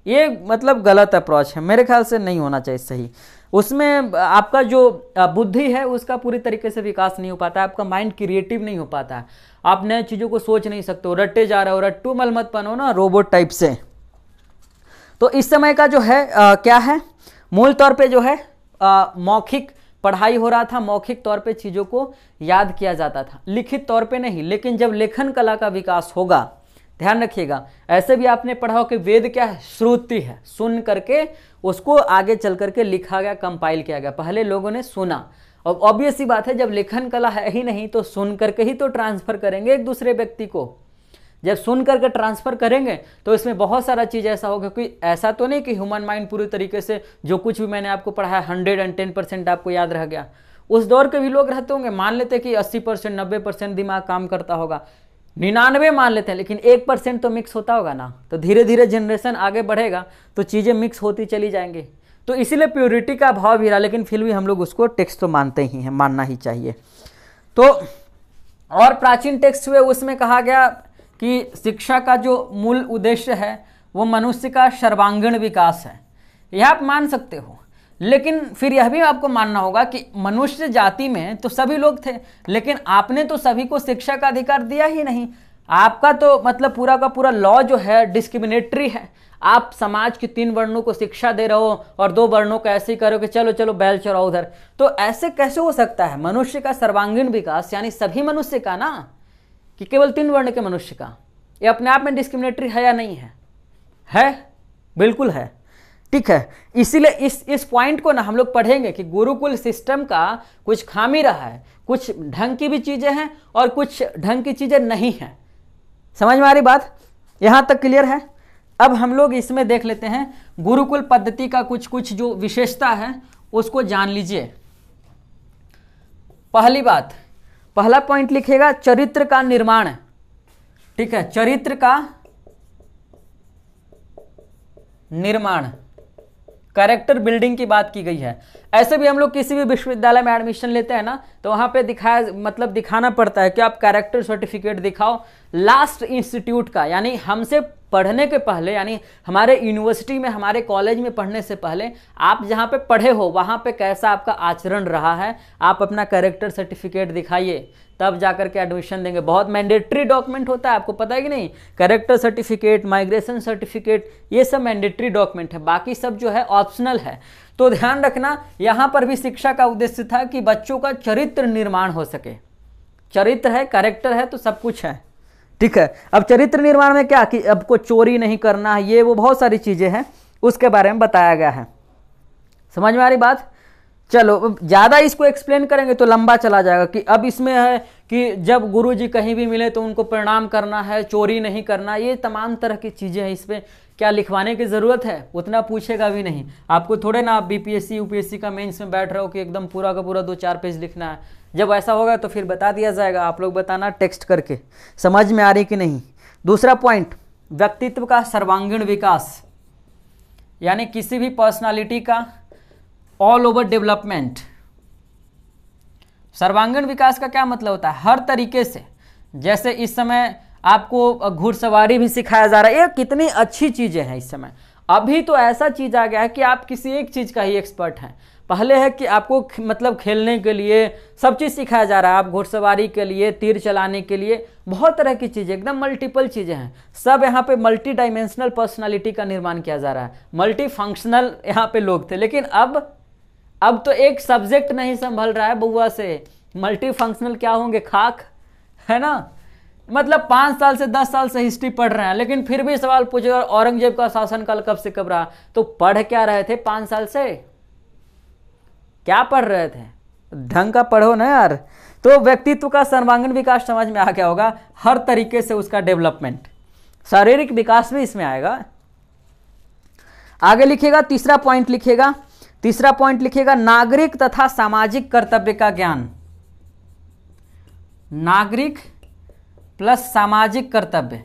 ये मतलब गलत अप्रोच है, मेरे ख्याल से नहीं होना चाहिए सही। उसमें आपका जो बुद्धि है उसका पूरी तरीके से विकास नहीं हो पाता है, आपका माइंड क्रिएटिव नहीं हो पाता है, आप नए चीज़ों को सोच नहीं सकते हो, रट्टे जा रहे हो, रट्टू मल मत बनो ना रोबोट टाइप से। तो इस समय का जो है क्या है, मूल तौर पे जो है मौखिक पढ़ाई हो रहा था, मौखिक तौर पे चीज़ों को याद किया जाता था, लिखित तौर पे नहीं। लेकिन जब लेखन कला का विकास होगा, ध्यान रखिएगा, ऐसे भी आपने पढ़ा हो कि वेद क्या है, श्रुति है, सुन करके उसको आगे चल करके लिखा गया, कंपाइल किया गया। पहले लोगों ने सुना, और ऑब्वियस सी बात है जब लेखन कला है ही नहीं तो सुन करके ही तो ट्रांसफर करेंगे एक दूसरे व्यक्ति को। जब सुन करके ट्रांसफर करेंगे तो इसमें बहुत सारा चीज़ ऐसा होगा, क्योंकि ऐसा तो नहीं कि ह्यूमन माइंड पूरी तरीके से जो कुछ भी मैंने आपको पढ़ाया 110% आपको याद रह गया। उस दौर के भी लोग रहते होंगे, मान लेते कि 80% 90% दिमाग काम करता होगा, 99 मान लेते हैं, लेकिन 1% तो मिक्स होता होगा ना। तो धीरे धीरे जनरेशन आगे बढ़ेगा तो चीज़ें मिक्स होती चली जाएंगी। तो इसीलिए प्योरिटी का भाव भी रहा, लेकिन फिर भी हम लोग उसको टेक्स्ट तो मानते ही हैं, मानना ही चाहिए। तो और प्राचीन टेक्स्ट हुए उसमें कहा गया कि शिक्षा का जो मूल उद्देश्य है वो मनुष्य का सर्वांगीण विकास है, यह आप मान सकते हो। लेकिन फिर यह भी आपको मानना होगा कि मनुष्य जाति में तो सभी लोग थे, लेकिन आपने तो सभी को शिक्षा का अधिकार दिया ही नहीं। आपका तो मतलब पूरा का पूरा लॉ जो है डिस्क्रिमिनेटरी है। आप समाज के 3 वर्णों को शिक्षा दे रहे हो और 2 वर्णों को ऐसे ही करो कि चलो चलो बैल चराओ उधर। तो ऐसे कैसे हो सकता है? मनुष्य का सर्वांगीण विकास यानी सभी मनुष्य का ना, कि केवल 3 वर्ण के मनुष्य का, ये अपने आप में डिस्क्रिमिनेटरी है या नहीं है? है, बिल्कुल है। ठीक है, इसीलिए इस पॉइंट को ना हम लोग पढ़ेंगे कि गुरुकुल सिस्टम का कुछ खामी रहा है, कुछ ढंग की भी चीजें हैं और कुछ ढंग की चीजें नहीं हैं। समझ में आ रही बात? यहां तक क्लियर है? अब हम लोग इसमें देख लेते हैं गुरुकुल पद्धति का कुछ कुछ जो विशेषता है उसको जान लीजिए। पहली बात, पहला पॉइंट लिखेगा चरित्र का निर्माण। ठीक है, चरित्र का निर्माण, कैरेक्टर बिल्डिंग की बात की गई है। ऐसे भी हम लोग किसी भी विश्वविद्यालय में एडमिशन लेते हैं ना, तो वहां पे दिखाना पड़ता है कि आप कैरेक्टर सर्टिफिकेट दिखाओ लास्ट इंस्टीट्यूट का, यानी हमसे पढ़ने के पहले, यानी हमारे यूनिवर्सिटी में, हमारे कॉलेज में पढ़ने से पहले आप जहाँ पे पढ़े हो वहाँ पे कैसा आपका आचरण रहा है, आप अपना कैरेक्टर सर्टिफिकेट दिखाइए, तब जाकर के एडमिशन देंगे। बहुत मैंडेटरी डॉक्यूमेंट होता है, आपको पता है कि नहीं? कैरेक्टर सर्टिफिकेट, माइग्रेशन सर्टिफिकेट, ये सब मैंडेटरी डॉक्यूमेंट है, बाकी सब जो है ऑप्शनल है। तो ध्यान रखना, यहाँ पर भी शिक्षा का उद्देश्य था कि बच्चों का चरित्र निर्माण हो सके। चरित्र है, कैरेक्टर है, तो सब कुछ है। ठीक है, अब चरित्र निर्माण में क्या कि आपको चोरी नहीं करना है, ये वो बहुत सारी चीजें हैं, उसके बारे में बताया गया है। समझ में आ रही बात? चलो, ज्यादा इसको एक्सप्लेन करेंगे तो लंबा चला जाएगा। कि अब इसमें है कि जब गुरुजी कहीं भी मिले तो उनको प्रणाम करना है, चोरी नहीं करना, ये तमाम तरह की चीजें हैं। इसमें क्या लिखवाने की जरूरत है? उतना पूछेगा भी नहीं आपको। थोड़े ना आप बीपीएससी यूपीएससी का मेंस में बैठ रहे हो कि एकदम पूरा का पूरा 2-4 पेज लिखना है। जब ऐसा होगा तो फिर बता दिया जाएगा, आप लोग बताना टेक्स्ट करके समझ में आ रही कि नहीं। दूसरा पॉइंट, व्यक्तित्व का सर्वांगीण विकास, यानी किसी भी पर्सनालिटी का ऑल ओवर डेवलपमेंट। सर्वांगीण विकास का क्या मतलब होता है? हर तरीके से, जैसे इस समय आपको घुड़सवारी भी सिखाया जा रहा है, ये कितनी अच्छी चीजें हैं इस समय। अभी तो ऐसा चीज आ गया है कि आप किसी एक चीज का ही एक्सपर्ट हैं। पहले है कि आपको मतलब खेलने के लिए सब चीज सिखाया जा रहा है, आप घुड़सवारी के लिए, तीर चलाने के लिए, बहुत तरह की चीजें, एकदम मल्टीपल चीजें हैं। सब यहाँ पे मल्टी डायमेंशनल पर्सनालिटी का निर्माण किया जा रहा है, मल्टी फंक्शनल यहाँ पे लोग थे। लेकिन अब तो एक सब्जेक्ट नहीं संभल रहा है बउआ से, मल्टी फंक्शनल क्या होंगे? खाक, है ना? मतलब 5 साल से 10 साल से हिस्ट्री पढ़ रहे हैं, लेकिन फिर भी सवाल पूछे औरंगजेब का शासनकाल कब से कब रहा, तो पढ़ क्या रहे थे 5 साल से? क्या पढ़ रहे थे? ढंग का पढ़ो ना यार। तो व्यक्तित्व का सर्वांगीण विकास समझ में आ गया होगा, हर तरीके से उसका डेवलपमेंट, शारीरिक विकास भी इसमें आएगा। आगे लिखिएगा, तीसरा पॉइंट लिखिएगा नागरिक तथा सामाजिक कर्तव्य का ज्ञान। नागरिक प्लस सामाजिक कर्तव्य,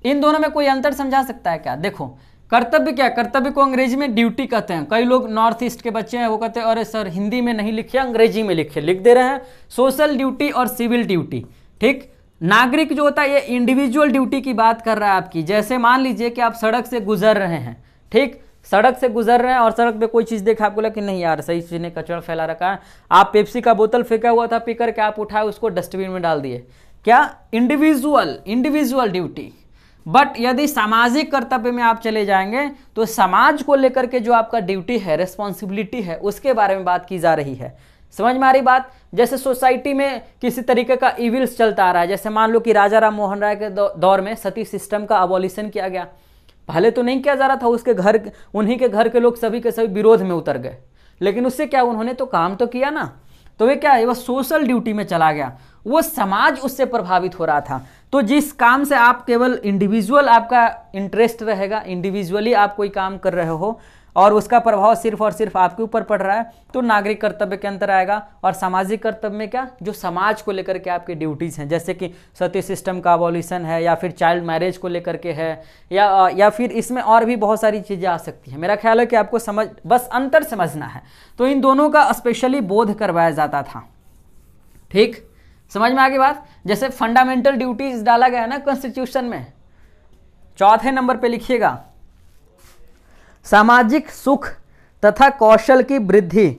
इन दोनों में कोई अंतर समझा सकता है क्या? देखो, कर्तव्य क्या? कर्तव्य को अंग्रेजी में ड्यूटी कहते हैं। कई लोग नॉर्थ ईस्ट के बच्चे हैं, वो कहते हैं अरे सर हिंदी में नहीं लिखे, अंग्रेजी में लिखे, लिख दे रहे हैं। सोशल ड्यूटी और सिविल ड्यूटी। ठीक, नागरिक जो होता है ये इंडिविजुअल ड्यूटी की बात कर रहा है आपकी। जैसे मान लीजिए कि आप सड़क से गुजर रहे हैं, ठीक, सड़क से गुजर रहे हैं और सड़क पे कोई चीज़ देखा, आपको लगा कि नहीं यार सही चीज़ ने कचरा फैला रखा है, आप पेप्सी का बोतल फेंका हुआ था, पी करके आप उठाए उसको डस्टबिन में डाल दिए, क्या? Individual duty. बट यदि सामाजिक कर्तव्य में आप चले जाएंगे तो समाज को लेकर के जो आपका ड्यूटी है, रिस्पॉन्सिबिलिटी है, उसके बारे में बात की जा रही है। समझ में आ रही बात? जैसे सोसाइटी में किसी तरीके का इविल्स चलता आ रहा है, जैसे मान लो कि राजा राम मोहन राय के दौर में सती सिस्टम का अबॉलिशन किया गया। पहले तो नहीं किया जा रहा था, उसके घर, उन्हीं के घर के लोग सभी के सभी विरोध में उतर गए, लेकिन उससे क्या, उन्होंने तो काम तो किया ना। तो वे क्या है, वह सोशल ड्यूटी में चला गया, वो समाज उससे प्रभावित हो रहा था। तो जिस काम से आप केवल इंडिविजुअल आपका इंटरेस्ट रहेगा, इंडिविजुअली आप कोई काम कर रहे हो और उसका प्रभाव सिर्फ और सिर्फ आपके ऊपर पड़ रहा है, तो नागरिक कर्तव्य के अंतर आएगा। और सामाजिक कर्तव्य में क्या, जो समाज को लेकर के आपकी ड्यूटीज हैं, जैसे कि सती सिस्टम का अबॉलिशन है, या फिर चाइल्ड मैरिज को लेकर के है, या फिर इसमें और भी बहुत सारी चीज़ें आ सकती हैं। मेरा ख्याल है कि आपको बस अंतर समझना है। तो इन दोनों का स्पेशली बोध करवाया जाता था। ठीक, समझ में आ गई बात। जैसे फंडामेंटल ड्यूटीज डाला गया है ना कॉन्स्टिट्यूशन में, चौथे नंबर पे लिखिएगा, सामाजिक सुख तथा कौशल की वृद्धि।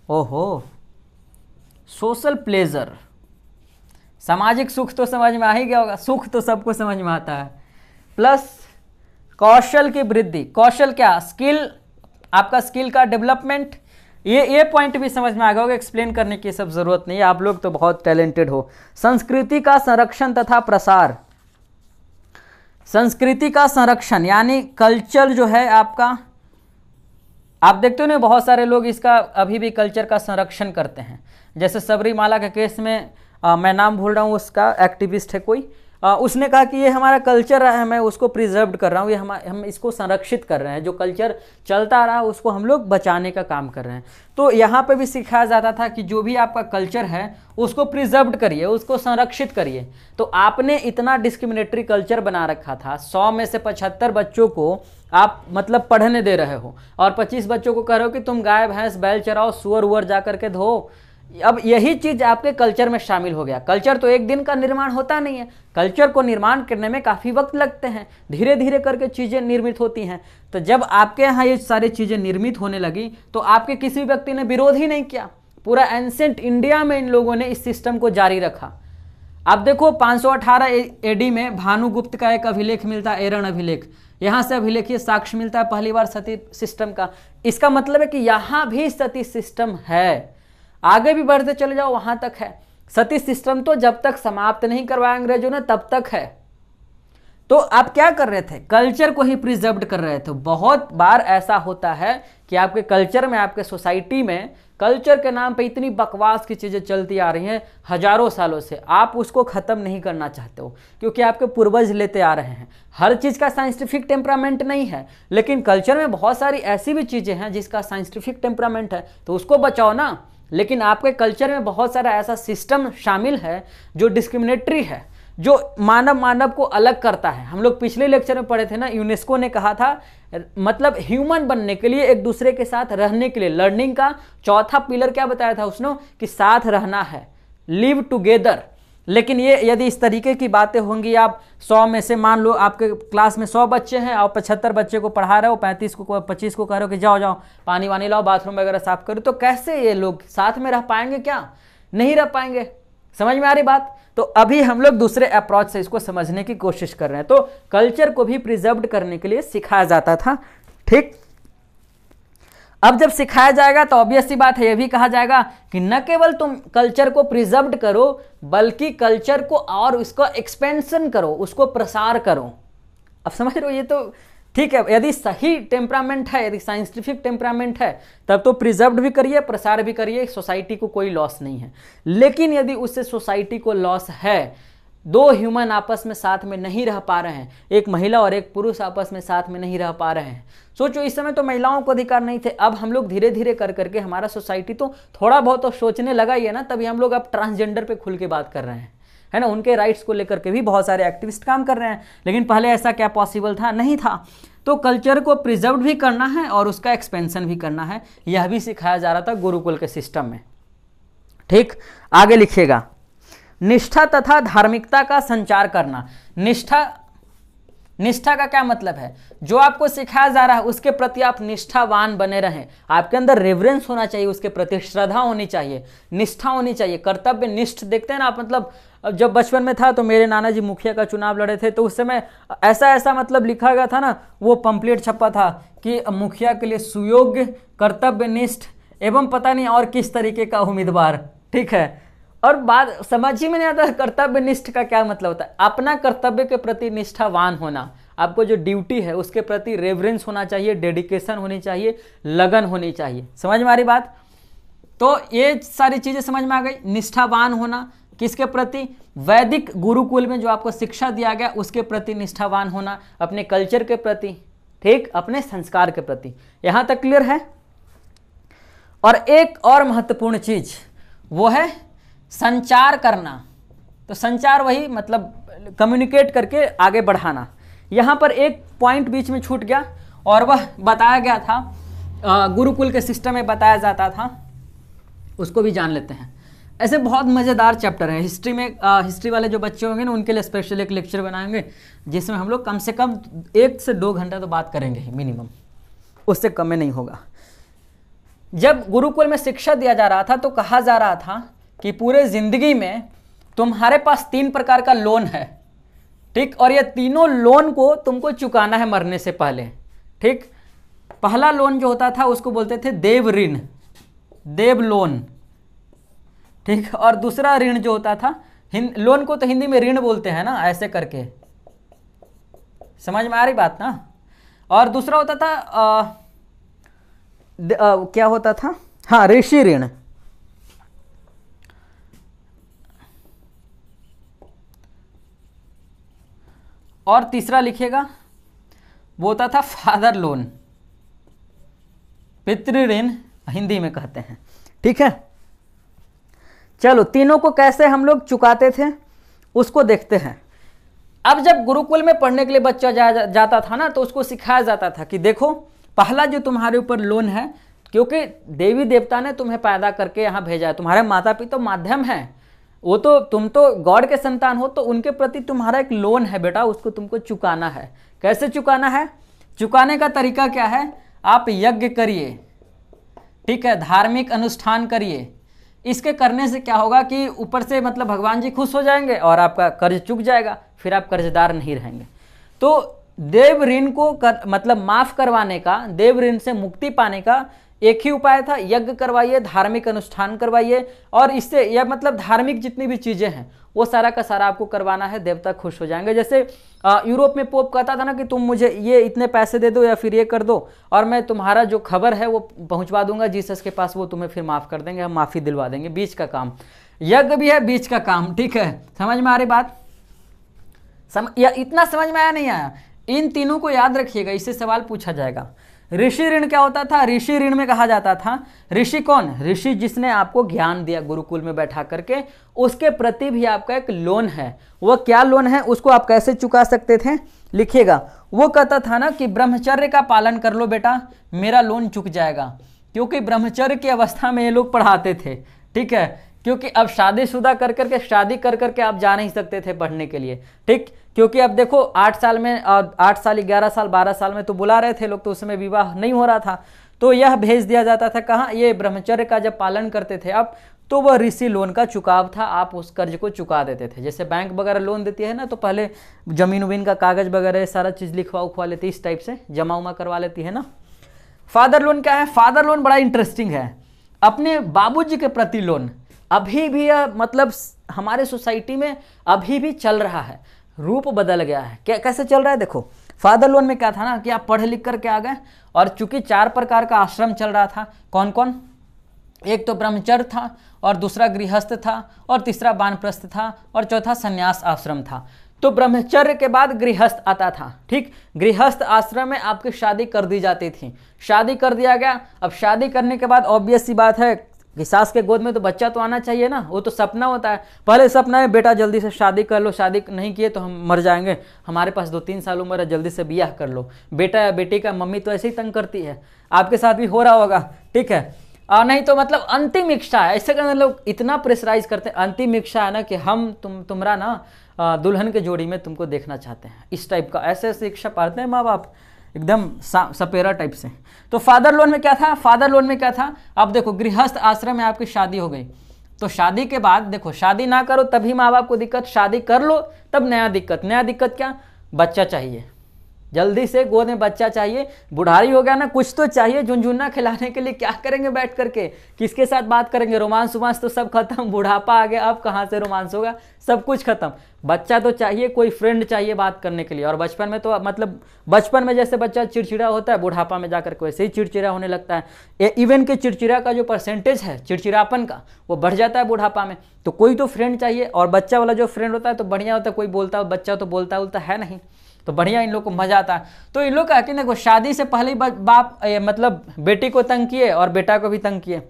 ओहो, सोशल प्लेजर, सामाजिक सुख तो समझ में आ ही गया होगा, सुख तो सबको समझ में आता है, प्लस कौशल की वृद्धि। कौशल क्या, स्किल, आपका स्किल का डेवलपमेंट। ये पॉइंट भी समझ में आ गया होगा, एक्सप्लेन करने की सब जरूरत नहीं है, आप लोग तो बहुत टैलेंटेड हो। संस्कृति का संरक्षण तथा प्रसार। संस्कृति का संरक्षण यानी कल्चर जो है आपका, आप देखते हो ना बहुत सारे लोग इसका अभी भी कल्चर का संरक्षण करते हैं। जैसे सबरीमाला के केस में मैं नाम भूल रहा हूँ, उसका एक्टिविस्ट है कोई, उसने कहा कि ये हमारा कल्चर है, मैं उसको प्रिजर्व कर रहा हूँ, ये हम इसको संरक्षित कर रहे हैं, जो कल्चर चलता रहा उसको हम लोग बचाने का काम कर रहे हैं। तो यहाँ पे भी सिखाया जाता था कि जो भी आपका कल्चर है उसको प्रिजर्व करिए, उसको संरक्षित करिए। तो आपने इतना डिस्क्रिमिनेटरी कल्चर बना रखा था, 100 में से 75 बच्चों को आप मतलब पढ़ने दे रहे हो और 25 बच्चों को कह रहे हो कि तुम गाय भैंस बैल चराओ, सुअर उअर जा करके धो। अब यही चीज आपके कल्चर में शामिल हो गया। कल्चर तो एक दिन का निर्माण होता नहीं है, कल्चर को निर्माण करने में काफी वक्त लगते हैं, धीरे धीरे करके चीजें निर्मित होती हैं। तो जब आपके यहाँ ये सारी चीजें निर्मित होने लगी तो आपके किसी व्यक्ति ने विरोध ही नहीं किया। पूरा एंसेंट इंडिया में इन लोगों ने इस सिस्टम को जारी रखा। आप देखो 518 एडी में भानुगुप्त का एक अभिलेख मिलता है, एरन अभिलेख, यहां से अभिलेखीय साक्ष्य मिलता है पहली बार सती सिस्टम का। इसका मतलब है कि यहां भी सती सिस्टम है, आगे भी बढ़ते चले जाओ वहां तक है। सती सिस्टम तो जब तक समाप्त नहीं करवाया अंग्रेजों ने तब तक है। तो आप क्या कर रहे थे, कल्चर को ही प्रिजर्व कर रहे थे। बहुत बार ऐसा होता है कि आपके कल्चर में, आपके सोसाइटी में कल्चर के नाम पे इतनी बकवास की चीजें चलती आ रही हैं हजारों सालों से, आप उसको खत्म नहीं करना चाहते हो क्योंकि आपके पूर्वज लेते आ रहे हैं। हर चीज का साइंटिफिक टेम्परामेंट नहीं है, लेकिन कल्चर में बहुत सारी ऐसी भी चीजें हैं जिसका साइंटिफिक टेम्परामेंट है, तो उसको बचाओ ना। लेकिन आपके कल्चर में बहुत सारा ऐसा सिस्टम शामिल है जो डिस्क्रिमिनेटरी है, जो मानव को अलग करता है। हम लोग पिछले लेक्चर में पढ़े थे ना, यूनेस्को ने कहा था मतलब ह्यूमन बनने के लिए, एक दूसरे के साथ रहने के लिए, लर्निंग का चौथा पिलर क्या बताया था उसने, कि साथ रहना है, लिव टुगेदर। लेकिन ये यदि इस तरीके की बातें होंगी, आप 100 में से मान लो आपके क्लास में 100 बच्चे हैं और 75 बच्चे को पढ़ा रहे हो, 25 को कह रहे हो कि जाओ जाओ पानी वानी लाओ, बाथरूम वगैरह साफ करो, तो कैसे ये लोग साथ में रह पाएंगे? क्या नहीं रह पाएंगे। समझ में आ रही बात? तो अभी हम लोग दूसरे अप्रोच से इसको समझने की कोशिश कर रहे हैं। तो कल्चर को भी प्रिजर्व करने के लिए सिखाया जाता था, ठीक। अब जब सिखाया जाएगा तो ऑब्वियस सी बात है, यह भी कहा जाएगा कि न केवल तुम कल्चर को प्रिजर्व करो बल्कि कल्चर को और उसका एक्सपेंशन करो, उसको प्रसार करो। अब समझ रहे हो, ये तो ठीक है, यदि सही टेम्परामेंट है, यदि साइंटिफिक टेम्परामेंट है तब तो प्रिजर्व भी करिए, प्रसार भी करिए, सोसाइटी को कोई लॉस नहीं है। लेकिन यदि उससे सोसाइटी को लॉस है, दो ह्यूमन आपस में साथ में नहीं रह पा रहे हैं, एक महिला और एक पुरुष आपस में साथ में नहीं रह पा रहे हैं। सोचो, इस समय तो महिलाओं को अधिकार नहीं थे, अब हम लोग धीरे धीरे कर करके हमारा सोसाइटी तो थोड़ा बहुत तो सोचने लगा ही है ना, तभी हम लोग अब ट्रांसजेंडर पे खुल के बात कर रहे हैं, है ना। उनके राइट्स को लेकर के भी बहुत सारे एक्टिविस्ट काम कर रहे हैं, लेकिन पहले ऐसा क्या पॉसिबल था? नहीं था। तो कल्चर को प्रिजर्व भी करना है और उसका एक्सपेंशन भी करना है, यह भी सिखाया जा रहा था गुरुकुल के सिस्टम में, ठीक। आगे लिखिएगा, निष्ठा तथा धार्मिकता का संचार करना। निष्ठा का क्या मतलब है? जो आपको सिखाया जा रहा है उसके प्रति आप निष्ठावान बने रहें, आपके अंदर रेवरेंस होना चाहिए, उसके प्रति श्रद्धा होनी चाहिए, निष्ठा होनी चाहिए, कर्तव्य निष्ठ। देखते हैं ना आप, मतलब जब बचपन में था तो मेरे नाना जी मुखिया का चुनाव लड़े थे, तो उस समय ऐसा मतलब लिखा गया था ना, वो पंपलेट छपा था कि मुखिया के लिए सुयोग्य, कर्तव्यनिष्ठ एवं पता नहीं और किस तरीके का उम्मीदवार, ठीक है। और बात समझ ही में नहीं आता कर्तव्यनिष्ठ का क्या मतलब होता है। अपना कर्तव्य के प्रति निष्ठावान होना, आपको जो ड्यूटी है उसके प्रति रेवरेंस होना चाहिए, डेडिकेशन होनी चाहिए, लगन होनी चाहिए। समझ में आ रही बात? तो ये सारी चीजें समझ में आ गई। निष्ठावान होना किसके प्रति? वैदिक गुरुकुल में जो आपको शिक्षा दिया गया उसके प्रति निष्ठावान होना, अपने कल्चर के प्रति, ठीक, अपने संस्कार के प्रति। यहां तक क्लियर है? और एक और महत्वपूर्ण चीज वो है संचार करना। तो संचार वही मतलब कम्युनिकेट करके आगे बढ़ाना। यहां पर एक पॉइंट बीच में छूट गया और वह बताया गया था, गुरुकुल के सिस्टम में बताया जाता था, उसको भी जान लेते हैं। ऐसे बहुत मज़ेदार चैप्टर है हिस्ट्री में। हिस्ट्री वाले जो बच्चे होंगे ना उनके लिए स्पेशल एक लेक्चर बनाएंगे जिसमें हम लोग कम से कम 1 से 2 घंटा तो बात करेंगे ही मिनिमम, उससे कम में नहीं होगा। जब गुरुकुल में शिक्षा दिया जा रहा था तो कहा जा रहा था कि पूरे ज़िंदगी में तुम्हारे पास 3 प्रकार का लोन है, ठीक, और ये तीनों लोन को तुमको चुकाना है मरने से पहले, ठीक। पहला लोन जो होता था उसको बोलते थे देव ऋण, देव लोन, ठीक। और दूसरा ऋण जो होता था, लोन को तो हिंदी में ऋण बोलते हैं ना, ऐसे करके, समझ में आ रही बात ना। और दूसरा होता था क्या होता था, हाँ, ऋषि ऋण। और तीसरा लिखिएगा वो होता था फादर लोन, पितृ ऋण हिंदी में कहते हैं, ठीक है। चलो तीनों को कैसे हम लोग चुकाते थे उसको देखते हैं। अब जब गुरुकुल में पढ़ने के लिए बच्चा जाता था ना तो उसको सिखाया जाता था कि देखो पहला जो तुम्हारे ऊपर लोन है, क्योंकि देवी देवता ने तुम्हें पैदा करके यहाँ भेजा है, तुम्हारे माता पिता माध्यम हैं, वो तो तुम तो गॉड के संतान हो, तो उनके प्रति तुम्हारा एक लोन है बेटा, उसको तुमको चुकाना है। कैसे चुकाना है? चुकाने का तरीका क्या है? आप यज्ञ करिए, ठीक है, धार्मिक अनुष्ठान करिए। इसके करने से क्या होगा कि ऊपर से मतलब भगवान जी खुश हो जाएंगे और आपका कर्ज चुक जाएगा, फिर आप कर्जदार नहीं रहेंगे। तो देव ऋण को मतलब माफ करवाने का, देव ऋण से मुक्ति पाने का एक ही उपाय था, यज्ञ करवाइए, धार्मिक अनुष्ठान करवाइए, और इससे यह मतलब धार्मिक जितनी भी चीज़ें हैं वो सारा का सारा आपको करवाना है, देवता खुश हो जाएंगे। जैसे यूरोप में पोप कहता था ना कि तुम मुझे ये इतने पैसे दे दो या फिर ये कर दो और मैं तुम्हारा जो खबर है वो पहुंचवा दूंगा जीसस के पास, वो तुम्हें फिर माफ़ कर देंगे, हम माफ़ी दिलवा देंगे। बीच का काम, यज्ञ भी है, बीच का काम, ठीक है। समझ में आ रही बात? या इतना समझ में आया नहीं आया? इन तीनों को याद रखिएगा, इससे सवाल पूछा जाएगा। ऋषि ऋण क्या होता था? ऋषि ऋण में कहा जाता था, ऋषि कौन? ऋषि जिसने आपको ज्ञान दिया गुरुकुल में बैठा करके, उसके प्रति भी आपका एक लोन है। वह क्या लोन है, उसको आप कैसे चुका सकते थे? लिखिएगा। वो कहता था ना कि ब्रह्मचर्य का पालन कर लो बेटा, मेरा लोन चुक जाएगा। क्योंकि ब्रह्मचर्य की अवस्था में ये लोग पढ़ाते थे, ठीक है। क्योंकि अब शादीशुदा कर करके, शादी कर करके आप जा नहीं सकते थे पढ़ने के लिए, ठीक। क्योंकि अब देखो 8 साल में, 8 साल 11 साल 12 साल में तो बुला रहे थे लोग, तो उस समय विवाह नहीं हो रहा था, तो यह भेज दिया जाता था कहाँ? ये ब्रह्मचर्य का जब पालन करते थे अब, तो वह ऋषि लोन का चुकाव था, आप उस कर्ज को चुका देते थे। जैसे बैंक वगैरह लोन देती है ना, तो पहले जमीन उमीन का कागज वगैरह सारा चीज़ लिखवा उखवा लेती, इस टाइप से जमा उमा करवा लेती है ना। फादर लोन क्या है? फादर लोन बड़ा इंटरेस्टिंग है, अपने बाबूजी के प्रति लोन। अभी भी मतलब हमारे सोसाइटी में अभी भी चल रहा है, रूप बदल गया है। क्या कैसे चल रहा है? देखो, फादर लोन में क्या था ना कि आप पढ़ लिख करके आ गए, और चूंकि 4 प्रकार का आश्रम चल रहा था। कौन कौन? एक तो ब्रह्मचर्य था, और दूसरा गृहस्थ था, और तीसरा वानप्रस्थ था, और चौथा संन्यास आश्रम था। तो ब्रह्मचर्य के बाद गृहस्थ आता था, ठीक। गृहस्थ आश्रम में आपकी शादी कर दी जाती थी, शादी कर दिया गया। अब शादी करने के बाद ऑब्वियस सी बात है कि सास के गोद में तो बच्चा तो आना चाहिए ना, वो तो सपना होता है। पहले सपना है बेटा जल्दी से शादी कर लो, शादी नहीं किए तो हम मर जाएंगे, हमारे पास 2-3 साल उम्र है, जल्दी से ब्याह कर लो। बेटा या बेटी का मम्मी तो ऐसे ही तंग करती है, आपके साथ भी हो रहा होगा, ठीक है। और नहीं तो मतलब अंतिम इच्छा है, ऐसे करने लोग इतना प्रेशराइज करते हैं। अंतिम इच्छा है ना कि हम तुम्हारा ना दुल्हन के जोड़ी में तुमको देखना चाहते हैं, इस टाइप का ऐसे ऐसे इच्छा पालते हैं माँ बाप, एकदम सपेरा टाइप से। तो फादर लोन में क्या था? फादर लोन में क्या था? अब देखो, गृहस्थ आश्रम में आपकी शादी हो गई, तो शादी के बाद देखो, शादी ना करो तभी माँ बाप को दिक्कत, शादी कर लो तब नया दिक्कत। नया दिक्कत क्या? बच्चा चाहिए, जल्दी से गोद में बच्चा चाहिए। बुढ़ारी हो गया ना, कुछ तो चाहिए झुनझुना खिलाने के लिए। क्या करेंगे बैठ करके? किसके साथ बात करेंगे? रोमांस उमांस तो सब खत्म, बुढ़ापा आ गया, अब कहाँ से रोमांस होगा, सब कुछ खत्म। बच्चा तो चाहिए, कोई फ्रेंड चाहिए बात करने के लिए। और बचपन में तो मतलब बचपन में जैसे बच्चा चिड़चिड़ा होता है, बुढ़ापा में जाकर के वैसे ही चिड़चिड़ा होने लगता है। इवन के चिड़चिड़ा का जो परसेंटेज है चिड़चिड़ापन का, वो बढ़ जाता है बुढ़ापा में। तो कोई तो फ्रेंड चाहिए, और बच्चा वाला जो फ्रेंड होता है तो बढ़िया होता है, कोई बोलता, बच्चा तो बोलता है नहीं, तो बढ़िया इन लोग को मजा आता है। तो इन लोग का कि देखो, शादी से पहले ही बाप मतलब बेटी को तंग किए और बेटा को भी तंग किए।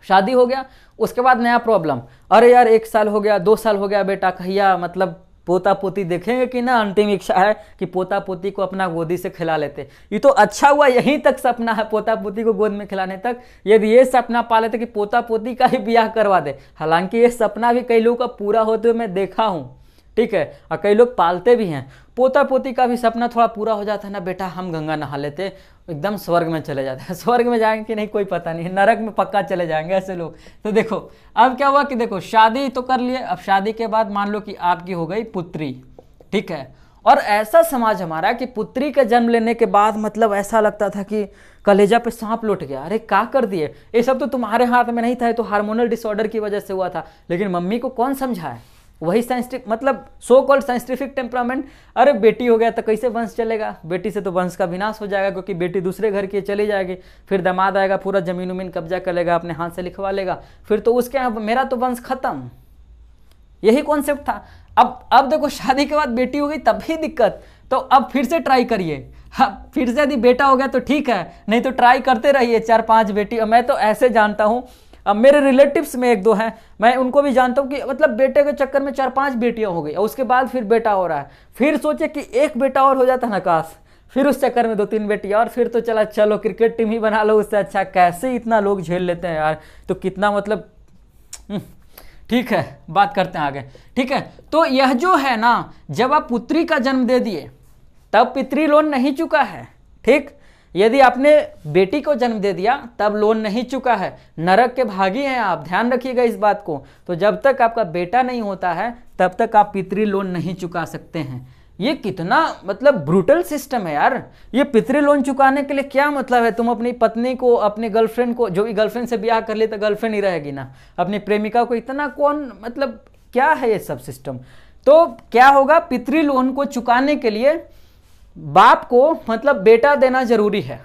शादी हो गया, उसके बाद नया प्रॉब्लम, अरे यार 1 साल हो गया, 2 साल हो गया, बेटा कहिया मतलब पोता पोती देखेंगे कि ना अंतिम इच्छा है कि पोता पोती को अपना गोदी से खिला लेते। ये तो अच्छा हुआ यहीं तक सपना है पोता पोती को गोद में खिलाने तक। यदि ये सपना पा लेते कि पोता पोती का ही ब्याह करवा दे, हालांकि ये सपना भी कई लोगों का पूरा होते हुए मैं देखा हूँ, ठीक है, और कई लोग पालते भी हैं। पोता पोती का भी सपना थोड़ा पूरा हो जाता है ना, बेटा हम गंगा नहा लेते, एकदम स्वर्ग में चले जाते हैं। स्वर्ग में जाएंगे कि नहीं कोई पता नहीं, नरक में पक्का चले जाएंगे ऐसे लोग। तो देखो अब क्या हुआ कि देखो शादी तो कर लिए, अब शादी के बाद मान लो कि आपकी हो गई पुत्री, ठीक है, और ऐसा समाज हमारा कि पुत्री का जन्म लेने के बाद मतलब ऐसा लगता था कि कलेजा पे सांप लौट गया, अरे क्या कर दिए, ये सब तो तुम्हारे हाथ में नहीं था, तो हार्मोनल डिसऑर्डर की वजह से हुआ था। लेकिन मम्मी को कौन समझाए, वही साइंटिफिक मतलब सो कॉल्ड साइंटिफिक टेम्परामेंट, अरे बेटी हो गया तो कैसे वंश चलेगा, बेटी से तो वंश का विनाश हो जाएगा, क्योंकि बेटी दूसरे घर की चली जाएगी, फिर दामाद आएगा पूरा जमीन उमीन कब्जा कर लेगा, अपने हाथ से लिखवा लेगा, फिर तो उसके यहाँ मेरा तो वंश खत्म। यही कॉन्सेप्ट था। अब देखो शादी के बाद बेटी हो गई तब भी दिक्कत, तो अब फिर से ट्राई करिए। हाँ, फिर से यदि बेटा हो गया तो ठीक है, नहीं तो ट्राई करते रहिए 4-5 बेटी। मैं तो ऐसे जानता हूँ, अब मेरे रिलेटिव्स में 1-2 हैं, मैं उनको भी जानता हूँ कि मतलब बेटे के चक्कर में 4-5 बेटियां हो गई, और उसके बाद फिर बेटा हो रहा है, फिर सोचे कि एक बेटा और हो जाता ना काश, फिर उस चक्कर में 2-3 बेटियां, और फिर तो चलो क्रिकेट टीम ही बना लो उससे अच्छा। कैसे इतना लोग झेल लेते हैं यार, तो कितना मतलब ठीक है, बात करते हैं आगे, ठीक है। तो यह जो है ना, जब आप पुत्री का जन्म दे दिए तब पितृ लोन नहीं चुका है, ठीक। यदि आपने बेटी को जन्म दे दिया तब लोन नहीं चुका है, नरक के भागी हैं आप, ध्यान रखिएगा इस बात को। तो जब तक आपका बेटा नहीं होता है तब तक आप पितृ लोन नहीं चुका सकते हैं। ये कितना मतलब ब्रूटल सिस्टम है यार। ये पितृ लोन चुकाने के लिए क्या मतलब है, तुम अपनी पत्नी को, अपने गर्लफ्रेंड को, जो भी गर्लफ्रेंड से ब्याह कर ले तो गर्लफ्रेंड ही रहेगी ना, अपनी प्रेमिका को, इतना कौन मतलब क्या है ये सब सिस्टम। तो क्या होगा, पितृ लोन को चुकाने के लिए बाप को मतलब बेटा देना जरूरी है,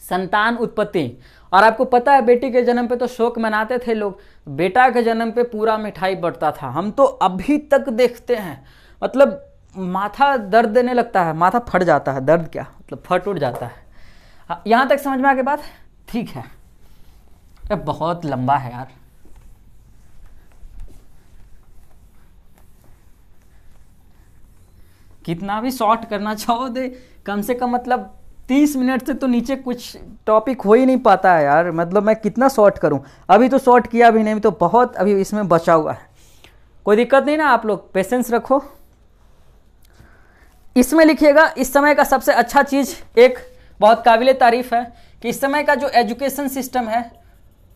संतान उत्पत्ति। और आपको पता है बेटी के जन्म पे तो शोक मनाते थे लोग, बेटा के जन्म पे पूरा मिठाई बंटता था। हम तो अभी तक देखते हैं, मतलब माथा दर्द देने लगता है, माथा फट जाता है, दर्द क्या मतलब फट उठ जाता है। यहां तक समझ में आ गई बात, ठीक है। अब बहुत लंबा है यार, कितना भी शॉर्ट करना चाहो दे, कम से कम मतलब 30 मिनट से तो नीचे कुछ टॉपिक हो ही नहीं पाता है यार। मतलब मैं कितना शॉर्ट करूं, अभी तो शॉर्ट किया भी नहीं, तो बहुत अभी इसमें बचा हुआ है। कोई दिक्कत नहीं ना, आप लोग पेशेंस रखो। इसमें लिखिएगा, इस समय का सबसे अच्छा चीज़ एक बहुत काबिल तारीफ है कि इस समय का जो एजुकेशन सिस्टम है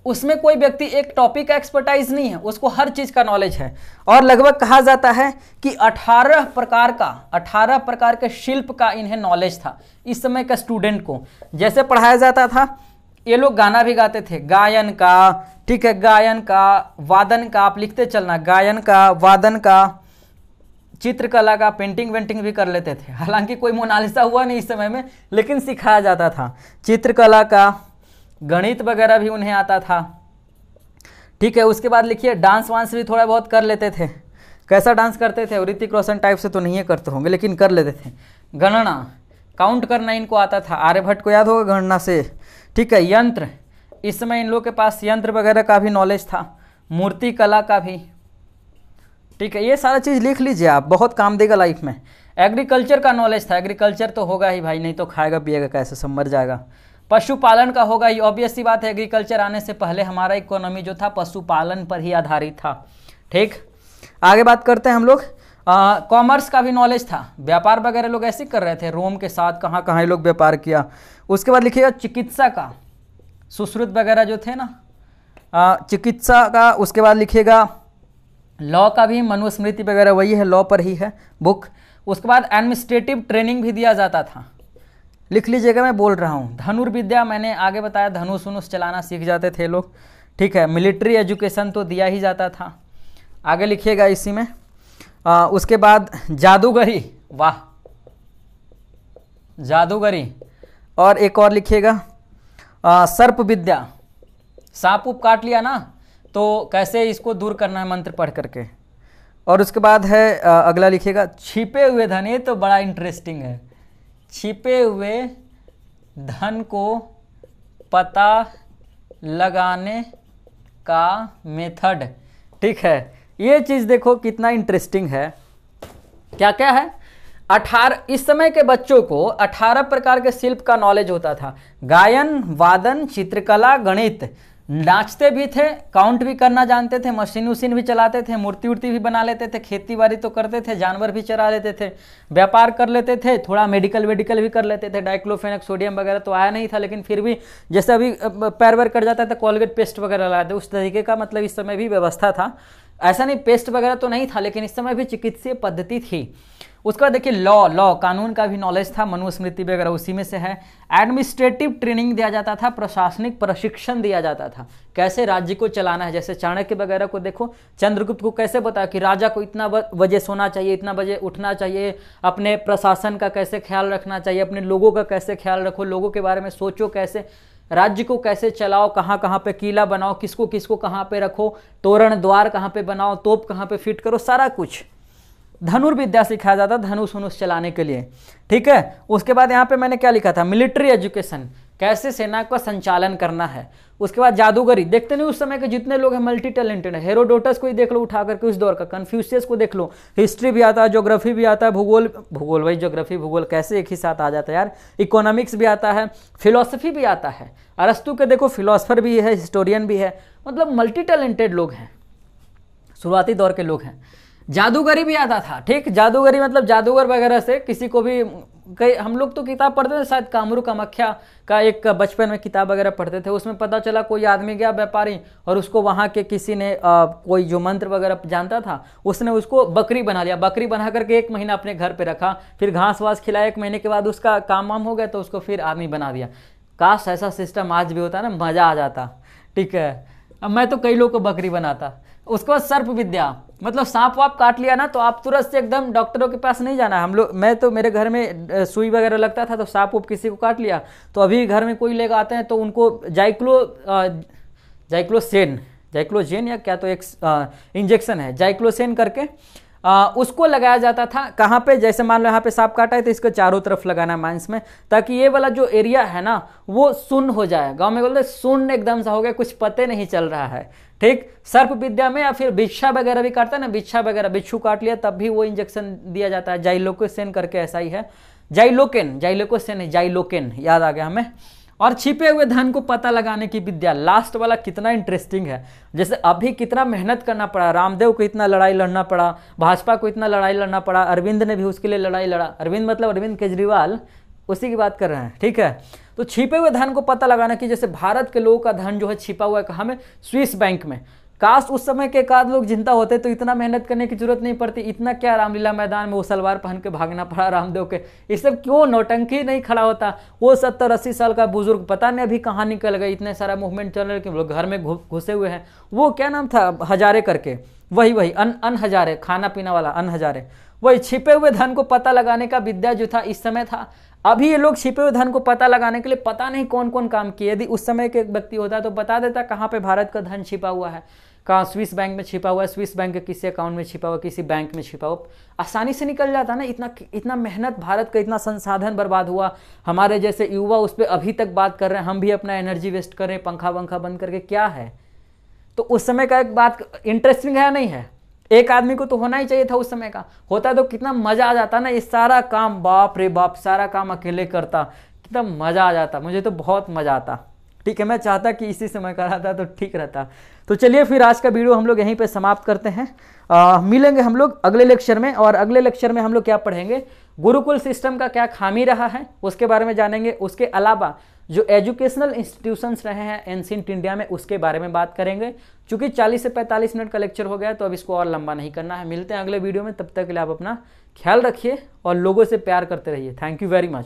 उसमें कोई व्यक्ति एक टॉपिक का एक्सपर्टाइज नहीं है, उसको हर चीज़ का नॉलेज है। और लगभग कहा जाता है कि 18 प्रकार के शिल्प का इन्हें नॉलेज था इस समय का स्टूडेंट को। जैसे पढ़ाया जाता था, ये लोग गाना भी गाते थे, गायन का, ठीक है, गायन का, वादन का, आप लिखते चलना, गायन का, वादन का, चित्रकला का, पेंटिंग वेंटिंग भी कर लेते थे। हालांकि कोई मोनालिसा हुआ नहीं इस समय में, लेकिन सिखाया जाता था। चित्रकला का, गणित वगैरह भी उन्हें आता था, ठीक है। उसके बाद लिखिए डांस वांस भी थोड़ा बहुत कर लेते थे। कैसा डांस करते थे, ऋतिक रोशन टाइप से तो नहीं करते होंगे, लेकिन कर लेते थे। गणना, काउंट करना इनको आता था, आर्यभट्ट को याद होगा गणना से, ठीक है। यंत्र, इस समय इन लोगों के पास यंत्र वगैरह का भी नॉलेज था, मूर्ति कला का भी, ठीक है। ये सारा चीज़ लिख लीजिए आप, बहुत काम देगा लाइफ में। एग्रीकल्चर का नॉलेज था, एग्रीकल्चर तो होगा ही भाई, नहीं तो खाएगा पिएगा कैसे, सब मर जाएगा। पशुपालन का होगा, ये ऑब्वियस सी बात है, एग्रीकल्चर आने से पहले हमारा इकोनॉमी जो था पशुपालन पर ही आधारित था, ठीक। आगे बात करते हैं हम लोग, कॉमर्स का भी नॉलेज था, व्यापार वगैरह लोग ऐसे कर रहे थे, रोम के साथ कहाँ कहाँ लोग व्यापार किया। उसके बाद लिखिएगा चिकित्सा का, सुश्रुत वगैरह जो थे ना, चिकित्सा का। उसके बाद लिखिएगा लॉ का भी, मनुस्मृति वगैरह वही है, लॉ पर ही है बुक। उसके बाद एडमिनिस्ट्रेटिव ट्रेनिंग भी दिया जाता था, लिख लीजिएगा, मैं बोल रहा हूँ। धनुर्विद्या मैंने आगे बताया, धनुष वनुष चलाना सीख जाते थे लोग, ठीक है। मिलिट्री एजुकेशन तो दिया ही जाता था। आगे लिखिएगा इसी में। उसके बाद जादूगरी, वाह जादूगरी। और एक और लिखिएगा सर्प विद्या, सांप उप काट लिया ना तो कैसे इसको दूर करना है मंत्र पढ़ करके। और उसके बाद है अगला लिखिएगा छिपे हुए धन, ये तो बड़ा इंटरेस्टिंग है, छिपे हुए धन को पता लगाने का मेथड, ठीक है। ये चीज़ देखो कितना इंटरेस्टिंग है। क्या क्या है? 18 इस समय के बच्चों को 18 प्रकार के शिल्प का नॉलेज होता था। गायन, वादन, चित्रकला, गणित, नाचते भी थे, काउंट भी करना जानते थे, मशीन उशीन भी चलाते थे, मूर्ति उर्ति भी बना लेते थे, खेती बाड़ी तो करते थे, जानवर भी चरा लेते थे, व्यापार कर लेते थे, थोड़ा मेडिकल वेडिकल भी कर लेते थे। डाइक्लोफेनेक सोडियम वगैरह तो आया नहीं था, लेकिन फिर भी जैसे अभी पैर वैर कट जाता था कोलगेट पेस्ट वगैरह लगाते, उस तरीके का मतलब इस समय भी व्यवस्था था। ऐसा नहीं पेस्ट वगैरह तो नहीं था, लेकिन इस समय भी चिकित्सीय पद्धति थी। उसका देखिए लॉ कानून का भी नॉलेज था, मनुस्मृति वगैरह उसी में से है। एडमिनिस्ट्रेटिव ट्रेनिंग दिया जाता था, प्रशासनिक प्रशिक्षण दिया जाता था, कैसे राज्य को चलाना है। जैसे चाणक्य वगैरह को देखो, चंद्रगुप्त को कैसे बताया कि राजा को इतना बजे सोना चाहिए, इतना बजे उठना चाहिए, अपने प्रशासन का कैसे ख्याल रखना चाहिए, अपने लोगों का कैसे ख्याल रखो, लोगों के बारे में सोचो, कैसे राज्य को कैसे चलाओ, कहाँ कहाँ पे किला बनाओ, किसको किसको कहाँ पे रखो, तोरण द्वार कहाँ पे बनाओ, तोप कहाँ पे फिट करो, सारा कुछ धनुर्विद्या सिखाया जाता, धनुष वनुष चलाने के लिए। ठीक है, उसके बाद यहाँ पे मैंने क्या लिखा था, मिलिट्री एजुकेशन, कैसे सेना का संचालन करना है। उसके बाद जादूगरी, देखते नहीं उस समय के जितने लोग हैं मल्टी टैलेंटेड है। हेरोडोटस को ही देख लो उठा करके उस दौर का, कन्फ्यूशियस को देख लो, हिस्ट्री भी आता है, ज्योग्राफी भी आता है, भूगोल वही ज्योग्राफी भूगोल कैसे एक ही साथ आ जाता है यार, इकोनॉमिक्स भी आता है, फिलोसफी भी आता है। अरस्तु के देखो फिलोसफर भी है, हिस्टोरियन भी है, मतलब मल्टी टैलेंटेड लोग हैं, शुरुआती दौर के लोग हैं। जादूगरी भी आता था। ठीक, जादूगरी मतलब जादूगर वगैरह से किसी को भी, कई हम लोग तो किताब पढ़ते थे, शायद कामरू कामाख्या का एक बचपन में किताब वगैरह पढ़ते थे, उसमें पता चला कोई आदमी गया व्यापारी और उसको वहाँ के किसी ने कोई जो मंत्र वगैरह जानता था उसने उसको बकरी बना लिया, बकरी बना करके 1 महीना अपने घर पे रखा, फिर घास वास खिलाया, 1 महीने के बाद उसका काम वाम हो गया तो उसको फिर आदमी बना दिया। काश ऐसा सिस्टम आज भी होता ना, मजा आ जाता। ठीक है, अब मैं तो कई लोग को बकरी बनाता। उसके बाद सर्प विद्या, मतलब सांप वाप काट लिया ना तो आप तुरंत से एकदम डॉक्टरों के पास नहीं जाना। हम लोग, मैं तो मेरे घर में सुई वगैरह लगता था तो सांप वाप किसी को काट लिया तो अभी घर में कोई लेकर आते हैं तो उनको जाइक्लोजेन या क्या तो एक इंजेक्शन है, जाइक्लोसेन करके उसको लगाया जाता था। कहाँ पे, जैसे मान लो यहाँ पे सांप काटा है तो इसको चारों तरफ लगाना है मांस में, ताकि ये वाला जो एरिया है ना वो सुन्न हो जाए। गांव में बोलते सुन्न एकदम सा हो गया, कुछ पते नहीं चल रहा है। ठीक, सर्प विद्या में या फिर बिच्छा वगैरह भी काटता है ना, बिच्छा वगैरह बिच्छू काट लिया तब भी वो इंजेक्शन दिया जाता है, जाइलोकेन करके, ऐसा ही है, जाइलोकेन याद आ गया हमें। और छिपे हुए धन को पता लगाने की विद्या, लास्ट वाला कितना इंटरेस्टिंग है। जैसे अभी कितना मेहनत करना पड़ा, रामदेव को इतना लड़ाई लड़ना पड़ा, भाजपा को इतना लड़ाई लड़ना पड़ा, अरविंद ने भी उसके लिए लड़ाई लड़ा। अरविंद मतलब अरविंद केजरीवाल, उसी की बात कर रहे हैं। ठीक है, तो छिपे हुए धन को पता लगाना कि जैसे भारत के लोगों का धन जो है छिपा हुआ है कहाँ में, स्विस बैंक में। काश उस समय के एकाध लोग जिंदा होते तो इतना मेहनत करने की जरूरत नहीं पड़ती। इतना क्या रामलीला मैदान में वो सलवार पहन के भागना पड़ा रामदेव के, ये सब क्यों नौटंकी नहीं खड़ा होता। वो 70-80 साल का बुजुर्ग पता नहीं अभी कहाँ निकल गए, इतने सारा मूवमेंट चल रहे कि लोग घर में घुसे हुए हैं। वो क्या नाम था, हजारे करके, वही अन हजारे, खाना पीना वाला अन हजारे, वही छिपे हुए धन को पता लगाने का विद्या जो था इस समय था। अभी ये लोग छिपे हुए धन को पता लगाने के लिए पता नहीं कौन कौन काम किए। यदि उस समय के व्यक्ति होता तो बता देता कहाँ पे भारत का धन छिपा हुआ है, कहाँ स्विस बैंक में छिपा हुआ है, स्विस बैंक के किसी अकाउंट में छिपा हुआ, किसी बैंक में छिपा हुआ, आसानी से निकल जाता ना। इतना मेहनत, भारत का इतना संसाधन बर्बाद हुआ, हमारे जैसे युवा उस पर अभी तक बात कर रहे हैं, हम भी अपना एनर्जी वेस्ट कर रहे हैं पंखा वंखा बंद करके, क्या है। तो उस समय का एक बात इंटरेस्टिंग है नहीं है, एक आदमी को तो होना ही चाहिए था उस समय का, होता तो कितना मजा आ जाता ना। ये सारा काम, बाप रे बाप, सारा काम अकेले करता, कितना मजा आ जाता, मुझे तो बहुत मजा आता। ठीक है, मैं चाहता कि इसी समय कराता तो ठीक रहता। तो चलिए फिर आज का वीडियो हम लोग यहीं पे समाप्त करते हैं। मिलेंगे हम लोग अगले लेक्चर में, और अगले लेक्चर में हम लोग क्या पढ़ेंगे, गुरुकुल सिस्टम का क्या खामी रहा है उसके बारे में जानेंगे। उसके अलावा जो एजुकेशनल इंस्टीट्यूशंस रहे हैं एंशिएंट इंडिया में उसके बारे में बात करेंगे। चूंकि 40 से 45 मिनट का लेक्चर हो गया तो अब इसको और लंबा नहीं करना है। मिलते हैं अगले वीडियो में, तब तक के लिए आप अपना ख्याल रखिए और लोगों से प्यार करते रहिए। Thank you very much.